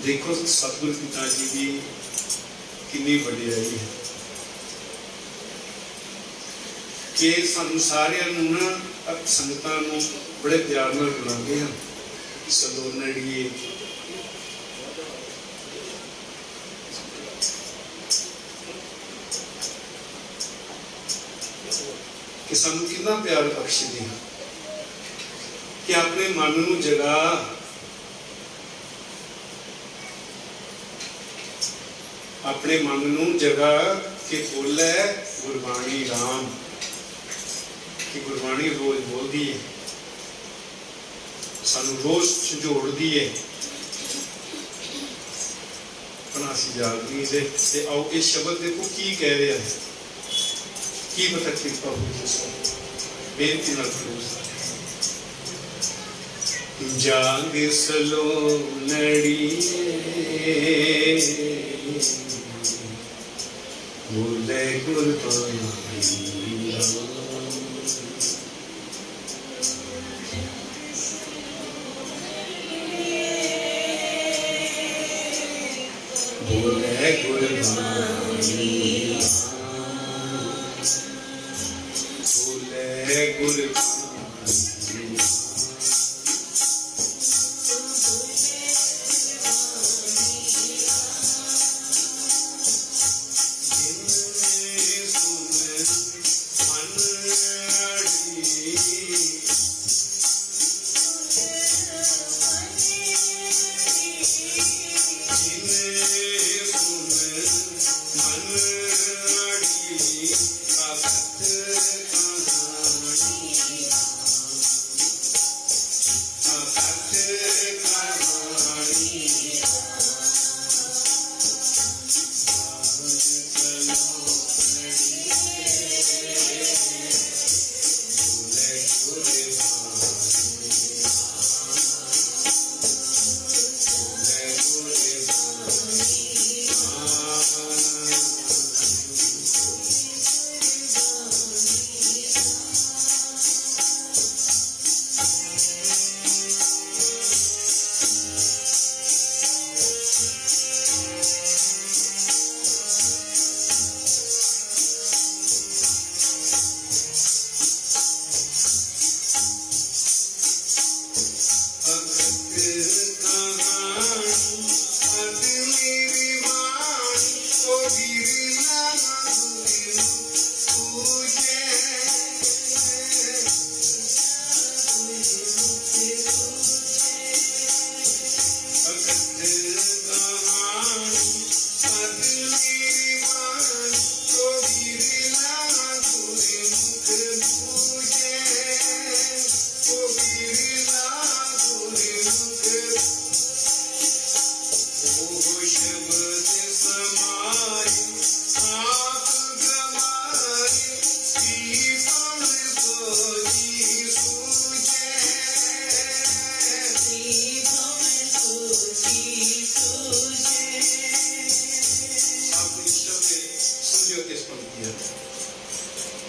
देखो सतगुरु पिता जी की कितनी वडियाई है कि सानू सारिਆਂ ਨੂੰ ना संगतां ਨੂੰ बड़े प्यार नाल बुलाते हैं सलोनड़िए कि सानू कितना प्यार बख्शदे हैं कि अपने मन नू जगा अपने मन नू जगा के बोले गुरबाणी राम कि गुरबाणी रोज बोलती है सानू रोज झंझोड़ती है पर असीं जागदी ते आओ ये शब्द देखो की कह रहा है की पता कृपा हो बेनती नाल जाग सलोनड़िए बोले गुरबाणी बोले गुरबाणी बोले गुरबाणी मन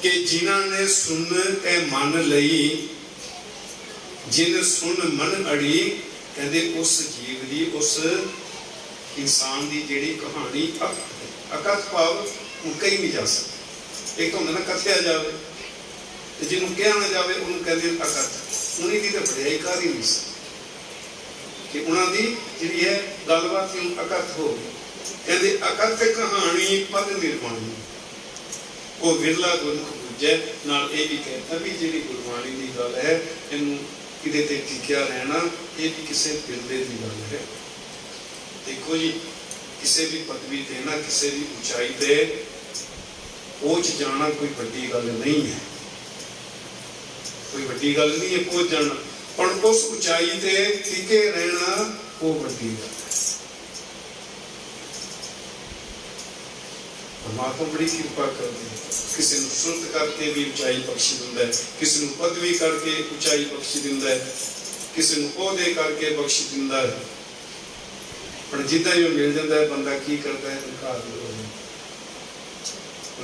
कि जिन्हां ने सुन के मन लई, जिन सुन मन अड़ी, कहते उस जीव की, उस इंसान की जिहड़ी कहानी अकथ भाव कही नहीं जा सकती। एक होंदा ना कथिया जाए, जिन्हों कहा ना जाए उन्होंने कहते अकथ, उन्हीं की तो वडियाई कर ही नहीं सकती कि उन्होंने जी है गलबात अकथ हो गई। कहते अकथ कहानी पद निर्वाणी, वो विरला गुरमुख बुझे। नाल ये भी कहता भी जी गुरबाणी की गल है, इनू किते ते टिकिया रहना, ये भी किसी बिरले की गल है। देखो जी, किसी भी पदवी ते ना, किसी भी उचाई ते पहुंच जाना कोई बड़ी गल नहीं है, कोई बड़ी गल नहीं है पहुंच जाना, पर उस उचाई ते टिके रहना वो बड़ी गल है। परमात्मा बड़ी कृपा करते हैं, किसी को सुरत करके भी उचाई बख्शी दिंदा है, किसी को पदवी करके उचाई बख्शी दिंदा है, किसी को पौधे करके बख्शी दिंदा है। पर जिदा ही मिल जाता है बंदा की करता है, इनकार हो जाता है,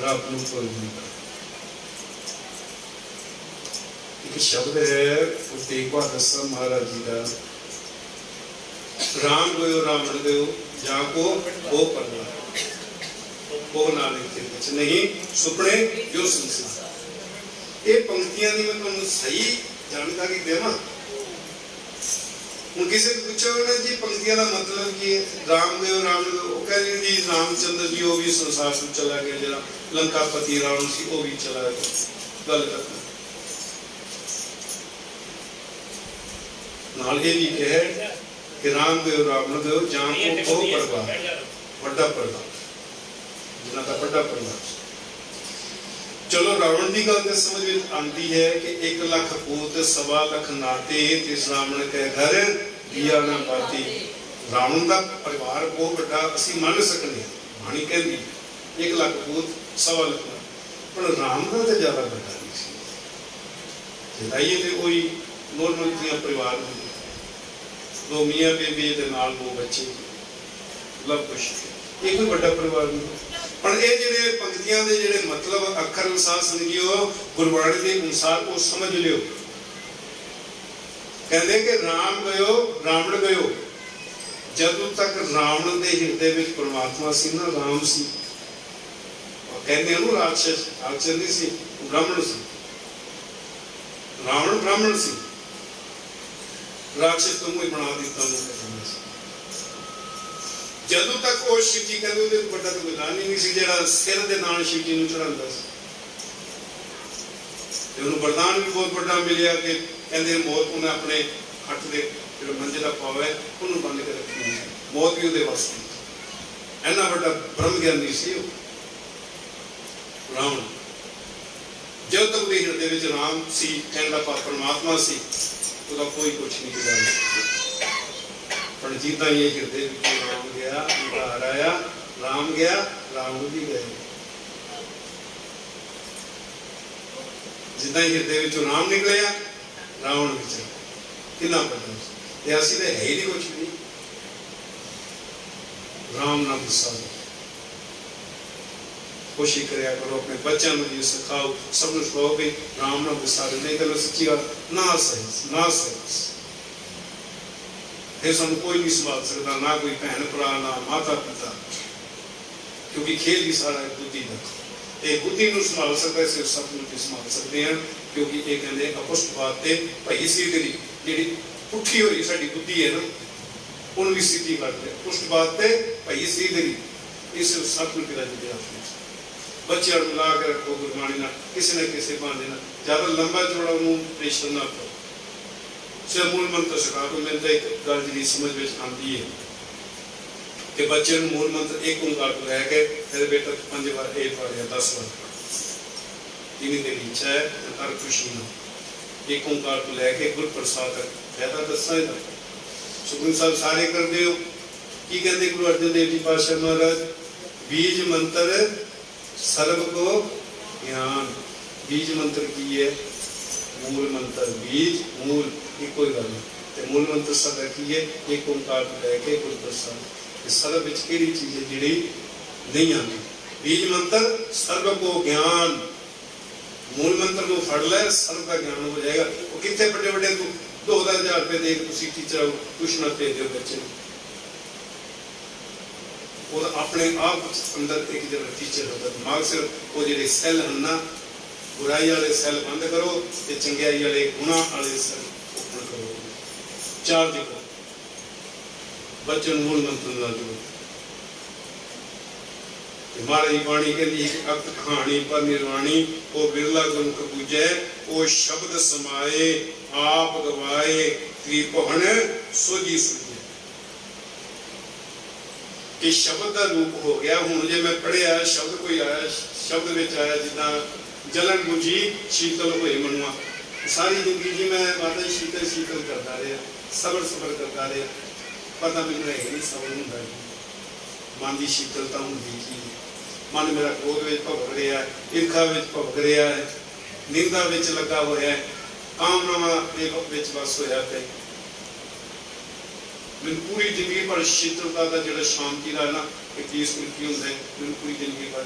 रब नूं भुल जाता है। एक शब्द है गुरु तेग बहादुर साहब महाराज जी का, राम गयो रावण गयो जाको वो परला, वो नानक के कुछ नहीं सुपने जो संसार। ये पंक्तियां दी मैं तुहानू सही जानकारी देवां। हुण किसी को पूछो ना जी पंक्तियां का मतलब की है, राम गयो रावण गयो, वो कहते जी रामचंद्र जी वो भी संसार से चला गया, जरा लंकापति रावण सी वो भी चला गया, गल करना। नाल ये भी कहे कि राम गयो रावण गयो जान को बहु परिवार, बड़ा परिवार, जिन्हां दा बड़ा परिवार। चलो रावण की गल तो समझ में आती है कि 1 लाख पूत 1.25 लाख नाते, तिस रावण के घर दिया ना पाती। रावण का परिवार बहुत बड़ा असी मान सकते, बाणी कहती 1 लाख पूत 1.25 लाख, पर राम का तो ज्यादा बड़ा नहीं सी। जलाइए तो कोई नॉर्मल जिहा परिवार में 2 मियाँ बीबी दे नाल 2 बच्चे, लव कुछ ये कोई बड़ा परिवार नहीं। पर ये जिहड़े पंक्तियां दे जिहड़े मतलब अखर अनुसार समझियो, गुरबाणी के अनुसार वो समझ लियो। कहते कि राम गयो रावण गयो, जदों तक रावण के हिरदे विच परमात्मा सी ना, राम सी। कहते हैं राक्षस, राक्षस नहीं सी, ब्राह्मण सी, रावण ब्राह्मण सी, राक्षस तो मुझे बना दिता। जदों तक वो शिव जी कहते बड़ा तो मैदान ही नहीं सी, जिहड़ा सिर दे नाल शिव जी नूं चढ़ांदा सी। ते उहनूं वरदान भी बहुत बड़ा मिलिया कि कहते मौत उन्हें अपने हट दे जिहड़ा मंजे दा पाव है उहनूं बंद के रखी, मौत भी उहदे वस दी। इन्ना बड़ा ब्रह्म ज्ञानी सी रावण। जब तक उहदे हिरदे विच राम सी, कहण दा भाव परमात्मा सी, उसका कोई कुछ नहीं बिगाड़ सकता। पर जिदा ये हिरदे राम गया बाहर आया, राम गया रावण भी गए। जिदा हिरदे राम निकलिया रावण भी चल, कितना बड़ा असी तो है ही नहीं कुछ भी। राम ना गुस्सा, कोशिश कराया करो अपने बच्चों को भी सिखाओ, सब सिखाओ भी राम ना गुस्सा, नहीं तो सच्ची गल ना सही ना सही। फिर सानू कोई नहीं संभाल सकता, ना कोई भैन भरा, ना माता पिता, क्योंकि खेल ही सारा बुद्धि का। ये बुद्धि को संभाल सकता है, सिर्फ सतगुरु संभाल सकते हैं। क्योंकि ये कहते अपुष्टपात ते भाई सीधी जी पुठी हुई साड़ी बुद्धि है ना, उन्होंने भी सीधी कर दे। पुष्टपात ते भाई सीधी ये सिर्फ सतगुरु की विद्या। बच्चे मिला के रखो गुरबाणी ना, किसी न किसी बहाने ना, ज्यादा लंबा चौड़ा उन्होंने प्रेशर ना करो। सिर्फ मूल मंत्र सिखा दो। मैंने तो एक गल जी समझ में आती है कि बच्चे मूल मंत्र एक ओंकार को लैके फिर बेटा 5 बार ए पढ़ या 10 बार, जिन्नी तेरी इच्छा है कर खुशी ना। एक ओंकार को लैके गुर प्रसाद तक फायदा दसा है। सुखमनी साहब सारे कर दो की कहते गुरु अर्जन देव जी पातशाह महाराज, बीज मंत्र सर्व को ज्ञान। बीज मंत्र की है मूल मंत्र, बीज मूल एक कोई गल नहीं। मूल मंत्र साडा की है एक ओंकार को लैके गुर प्रसाद। सर्व विच किहड़ी चीज है जिहड़ी नहीं आती। बीज मंत्र सर्व को ज्ञान, मूल मंत्र को फड़ लै, सर्व का ज्ञान हो जाएगा। वो कितने बड़े बड़े 2000 रुपये दे के टीचर ट्यूशन भेज दो बच्चे, वो अपने आप अंदर एक जगह टीचर होता दिमाग से। वो जो सैल हैं ना, बुराई वाले सैल बंद करो, ते चंगियाई वाले गुणा वाले सैल ओपन करो, चार्ज करो। बच्चन मूल मंत्र ना जो महाराज बाणी कहती है, अक्त कहानी पर निर्वाणी, वो बिरला गुण कबूजै, वो शब्द समाए आप गवाए, त्रिभुवन सोजी सुझे। कि शब्द का रूप हो गया। हुण जे मैं पढ़िया शब्द कोई आया, शब्द विच आया जिदा जलन बुझी शीतल होए मनुआ। सारी जिंदगी जी मैं माता जी शीतल शीतल करता रहा, सबर सबर करता रहा, पता मैनूं है नहीं सबर हुंदा मन की शीतलता होंगी की। मन मेरा क्रोध में भवक रहा है, ईर्खा में भवक रहा है, निंदा में लगा हुआ है, कामनावां दे विच बस होया पे। मैं पूरी जिंदगी पर शीतलता का जो शांति का ना एक पीसफुल की होंगे, मैं पूरी जिंदगी पर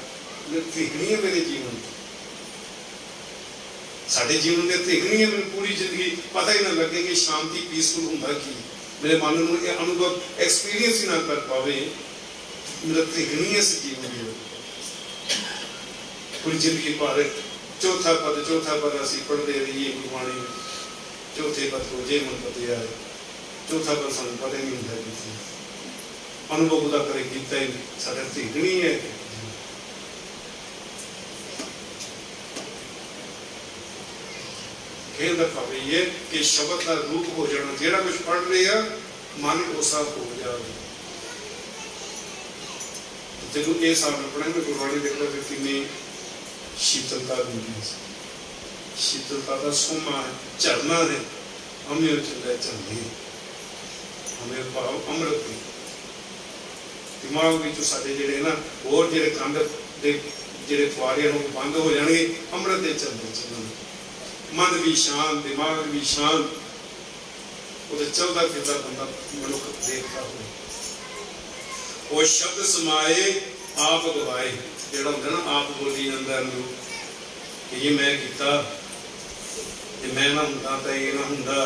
धिकनी है मेरे जीवन की, साढ़े जीवन के धिकनी है। मैं पूरी जिंदगी पता ही ना लगे कि शांति पीसफुल होंगे की, मेरे मन में यह अनुभव एक्सपीरियंस ही ना कर पावे, मेरा धिकनी है इस जीवन की पूरी जिंदगी पर। चौथा पद असी पढ़ते रहिए गुरबाणी, चौथे पद को जे मन पते आए, चौथा पद सानू पता ही नहीं होंगे किसी अनुभव का करे किया ही साढ़े धिकनी है। खेल का भाव ये कि शब्द का रूप हो जाना, जेड़ा कुछ पढ़ रहे हैं मन उसा हो जाए। जो ये सामने पढ़ेंगे गुरबाणी देखो कि कितनी शीतलता मिलती, शीतलता का सोमा है, झरना है, हमें चलता चलती हमें भाव अमृत दिमाग में साढ़े जेडे ना होर जेडे कंध दे जेडे फुआरे बंद हो जाएंगे, अमृत दे चलते चलना। मन भी शांत, दिमाग भी शांत, वो चलता फिरता बंदा मनुख देखता हो। वो शब्द समाए आप गवाए, जेड़ा होंदा ना आप बोली अंदर कि ये मैं किया, ये मैं ना होंदा तो ये ना होंदा,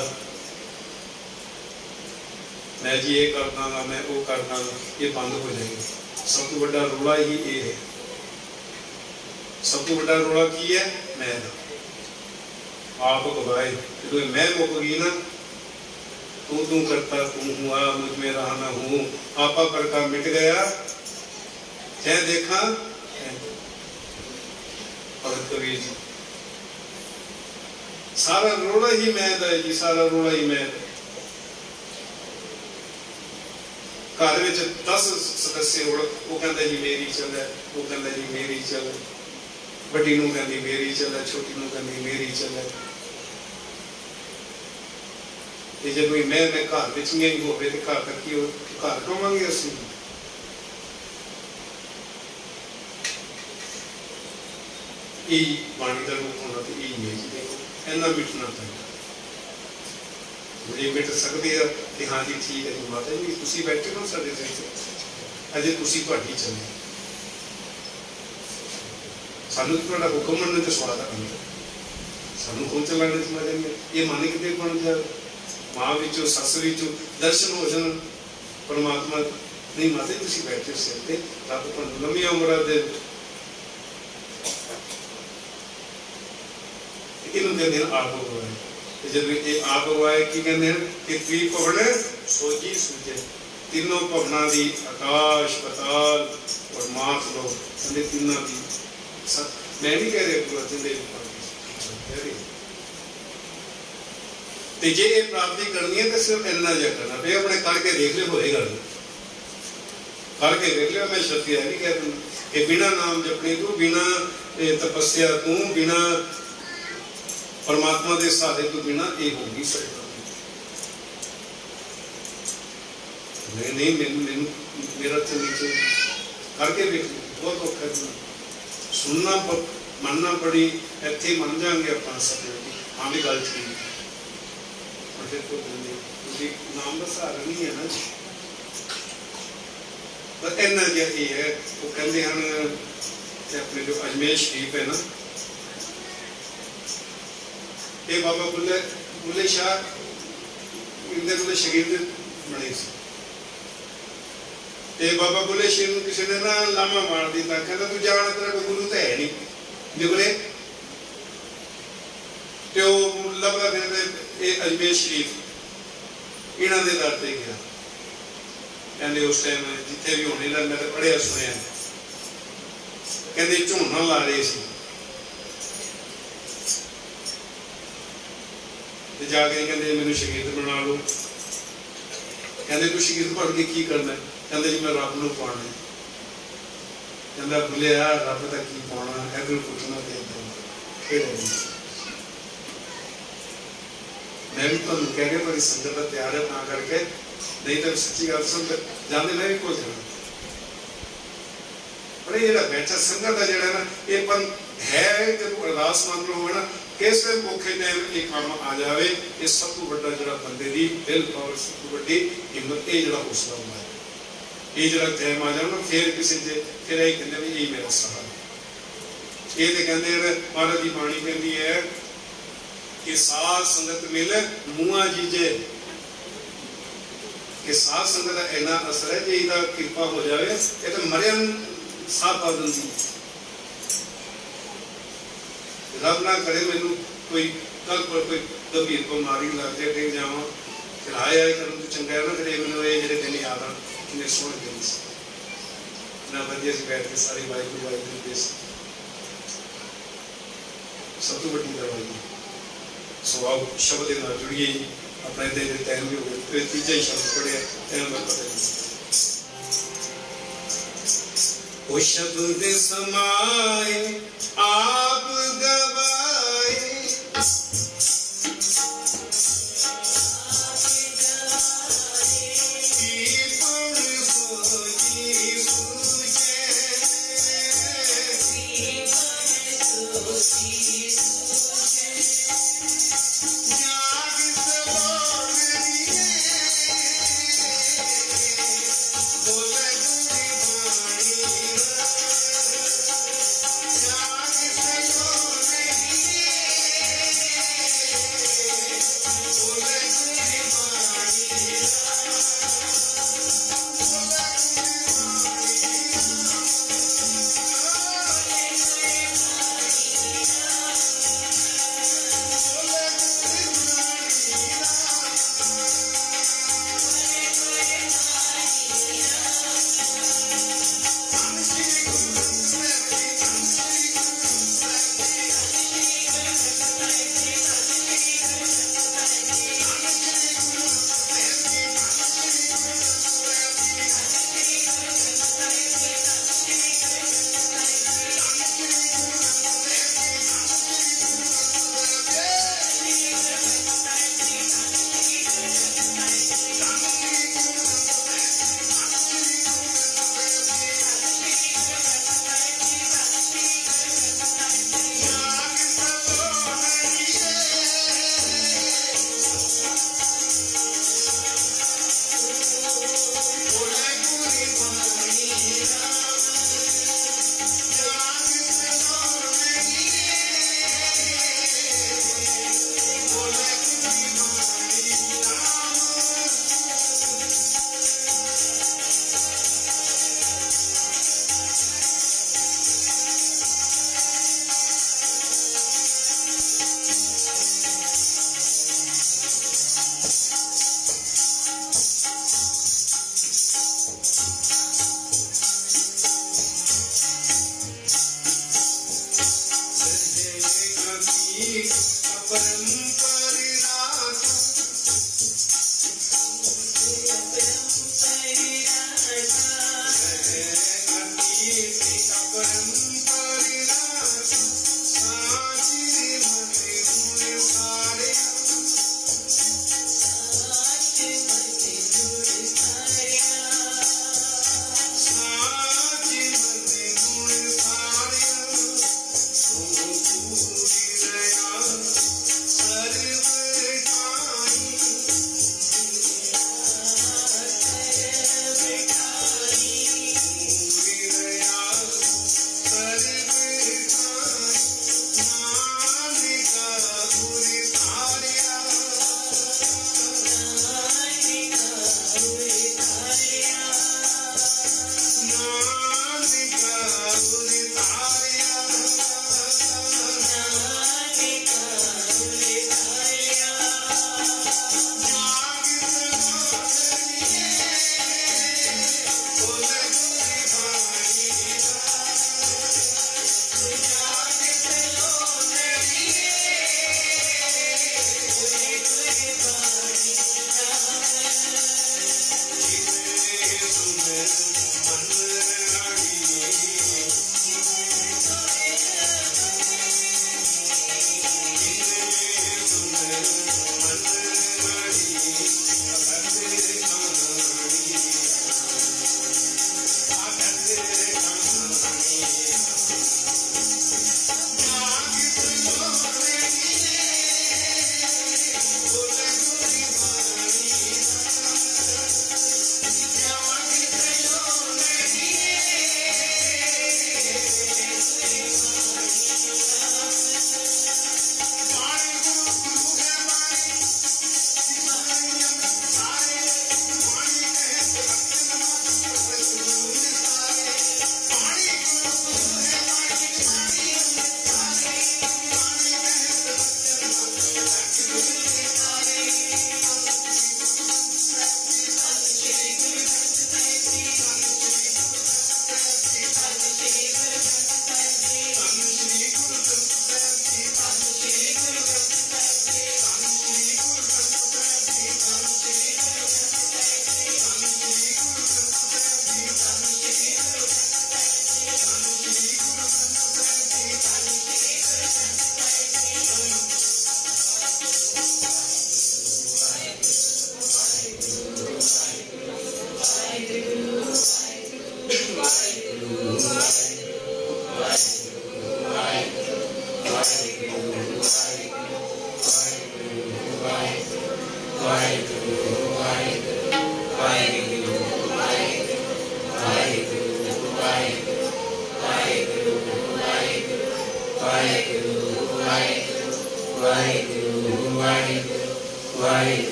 मैं जी ये कर दांगा, मैं वो कर दांगा, ये बंद हो जाएगा। सब तो बड़ा रोला ही ये है, सब तो बड़ा रोला की है मैं आप गवाए। जो मैं मुक गई ना, तू करता तू हुआ, मुझ में रहा ना हूँ, आपा करका मिट गया, क्या देखा भगत कबीर जी। सारा रोड़ा ही मैं दा जी, सारा रोड़ा ही मैं। घर में 10 सदस्य हो, वो कहता जी मेरी चल है, वो कहता जी मेरी चल है, बड़ी नूं कहती मेरी चल है, छोटी नूं कहती मेरी चल है। जब मैं घर में नहीं हो घर तक ही घर कहांगे असं। यही बाणी का रूप होना तो यही है जी। देखो इन्ना मिटना चाहिए, मुझे मिट सकते हैं कि हाँ जी ठीक है जी माता जी तुम बैठे हो साढ़े सिर से, अजे तुम थोड़ी चले, सानू तो हुक्म मनने तो स्वाद आता, सानू खुद चलाने से मजा नहीं। ये मन कितने बन जाए, माँ विचों सस विचों दर्शन हो जाए परमात्मा। नहीं माता जी तुम बैठे सिर से, रब तुहानू लंबी उम्र दे। इन्हों कहते हैं आप गवाए। जब ये आप गवाए की कहते हैं कि त्रिभुवन सोजी सूझे, तीनों भवना की आकाश पताल और मात लो कहते तीनों की। मैं नहीं कह रहा पूरा जिंदे जे ये प्राप्ति करनी है तो सिर्फ इन्ना जा करना पे, अपने करके देख लियो होएगा, करके देख लियो। मैं शब्द है नहीं कह दूँ कि बिना नाम जपने तू, बिना तपस्या तू, बिना परमात्मा के सहारे तो बिना ये हो नहीं सकता। नहीं मैनू मेरा तो नीचे करके देख बहुत औखा है, सुनना मनना पड़ी, इतने मन जाएंगे अपन सब हाँ भी गल ठीक, फिर तो नाम का सहारा नहीं है ना। पर इन्ना जो ये है वो कहते हैं अपने जो अजमेर शरीफ है ना, ये बाबा बुल्ले शाह इनके को शकीर बने सी। ते बाबा बुल्ले शाह किसी ने ना लामा मार दिता, कहता तू जाना तेरा कोई गुरु तो है नहीं निकले। तो लभदा कहते ये अजमेर शरीफ इन्हों के दर से गया, कहते उस टाइम जिथे भी होने लगा मैं पढ़िया सुनिया, कहते झोना ला रहे थे जाके कहते मैंने शहीद बना लो। कहते तू शहीद पढ़ के की करना, कहते जी मैं रब नूं पाना। कहता भुलिया रब का की पाना, इधर पुछना तो इधर। मैं भी तुहानूं कह रहा बड़ी संगत का तैयार है ना करके, नहीं तो सच्ची गल सुन जाते मैं भी को जाना। पर ये बैठा संगत का जोड़ा ना ये पन है जो अरदास मान लो है ना किस औखे टाइम ये काम आ जाए, ये सब तो बड़ा जो बंदे की दिल और सब तो बड़ी हिम्मत ये जो हौसला होता है, ये जो टाइम आ जाए ना फिर किसी फिर यही कहते भी यही मेरा सहारा। ये तो कहते महाराज की बाणी कहती है कि साध संगत मिल मुआ जीजे, कि साध संगत का इन्ना असर है जे इसका कृपा हो जाए ये तो मरिया साफ आ जाती है। रब ना करे मैनू कोई कल पर कोई गंभीर बीमारी लग जाए टिक जावा, फिर आया करूँ तो चंगा है ना करे मैनू ये जो दिन याद आ किन्ने सोहने दिन से ना वधिया से बैठ के सारी वाहिगुरू देश सब तो बड़ी दवाई। सो आओ शब्द के नाल जुड़िए अपने दिन टाइम भी हो गए, तीजा ही शब्द पढ़िया टाइम का पता नहीं। ओ शब्द समाए आप गवाए,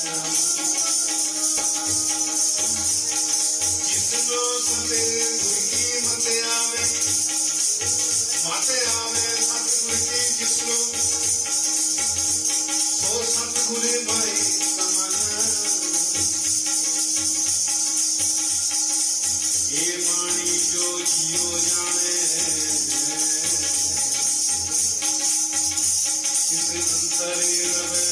जिसनो सते गुर की मत आवे सतगुर की जिसनो सो सतगुर भाई समन ये वाणी जो जियो जाने जिस अंतर रवे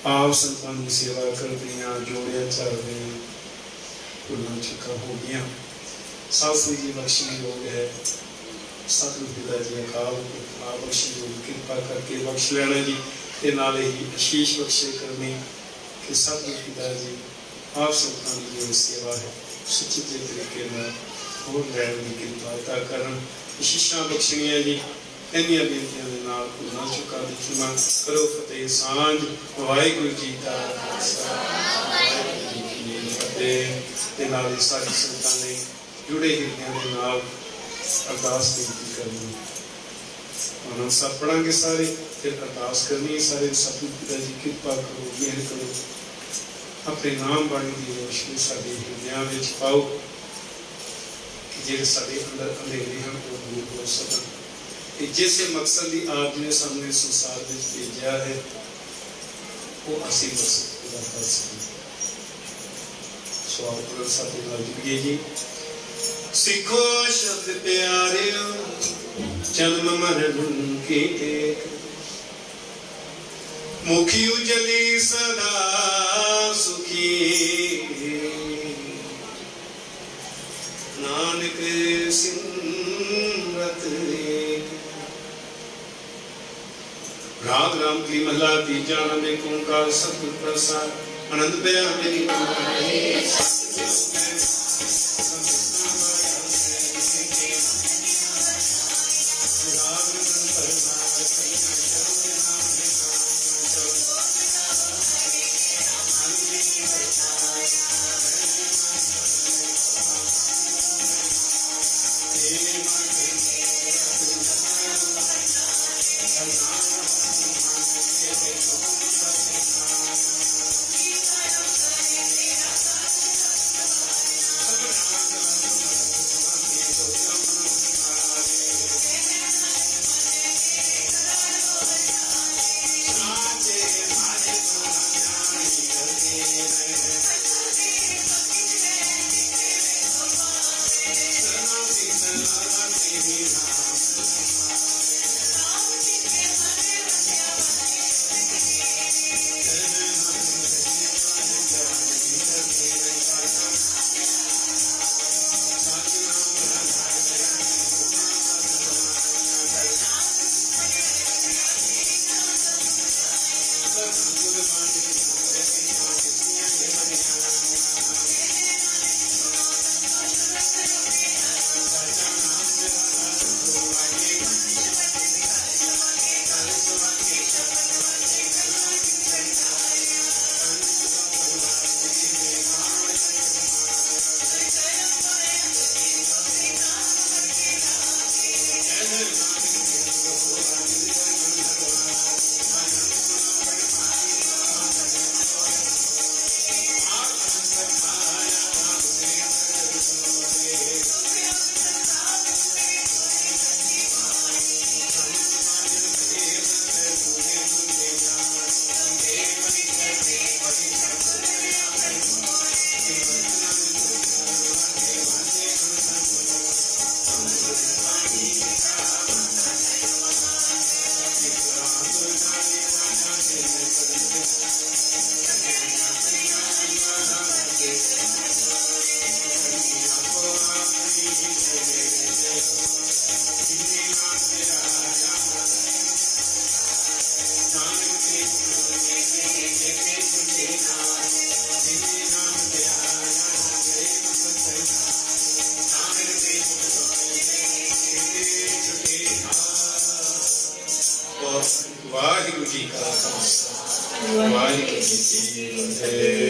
आप संतान की सेवा कर दिया जोड़िया चल रहे भुलना चुका हो गया सासू जी बख्शी योग है सतगुरु पिताजी अकाल बख्शी योग कृपा करके बख्श लेना जी ते नाले ही आशीष बख्शे करनी कि सतगुरु पिताजी आप संतान की जो सेवा है सुचित तरीके और लैन की कृपा करन आशीषां बख्शनिया जी इन्नियां बेनतियां दे नाल भुलना चुका दी खिमा करो फतेह सांझ वाहिगुरू जी का खालसा वाहिगुरू जी की फतेह ते नाल सारी संतां ने जुड़े हिरदियां दे नाल अरदास बेनती करनी हम सब पढ़ांगे सारे फिर अरदास करनी सारे सतगुरु पिता जी कृपा करो मेहर करो अपने नाम बाणी दी रोशनी साडे हिरदियां विच पाओ कि जिहड़े साडे अंदर अंधेरे हैं वो दूर हो सकन जिस मकसद की आपने सामने संसार में भेजा है वो असी मकसद पूरा कर सकें सो आप साथी नाल जुड़िए जी सिखो शब्द प्यारे जन्म मरण की टेक मुखी उजली सदा सुखी नानक सिमरत राग राम की महला तीजा नंदे ओंकार सतगुर प्रसाद आनंद बया मेरी ਵਾਹਿਗੁਰੂ ਜੀ ਕਾ ਖਾਲਸਾ ਵਾਹਿਗੁਰੂ ਜੀ ਕੀ ਫਤਿਹ।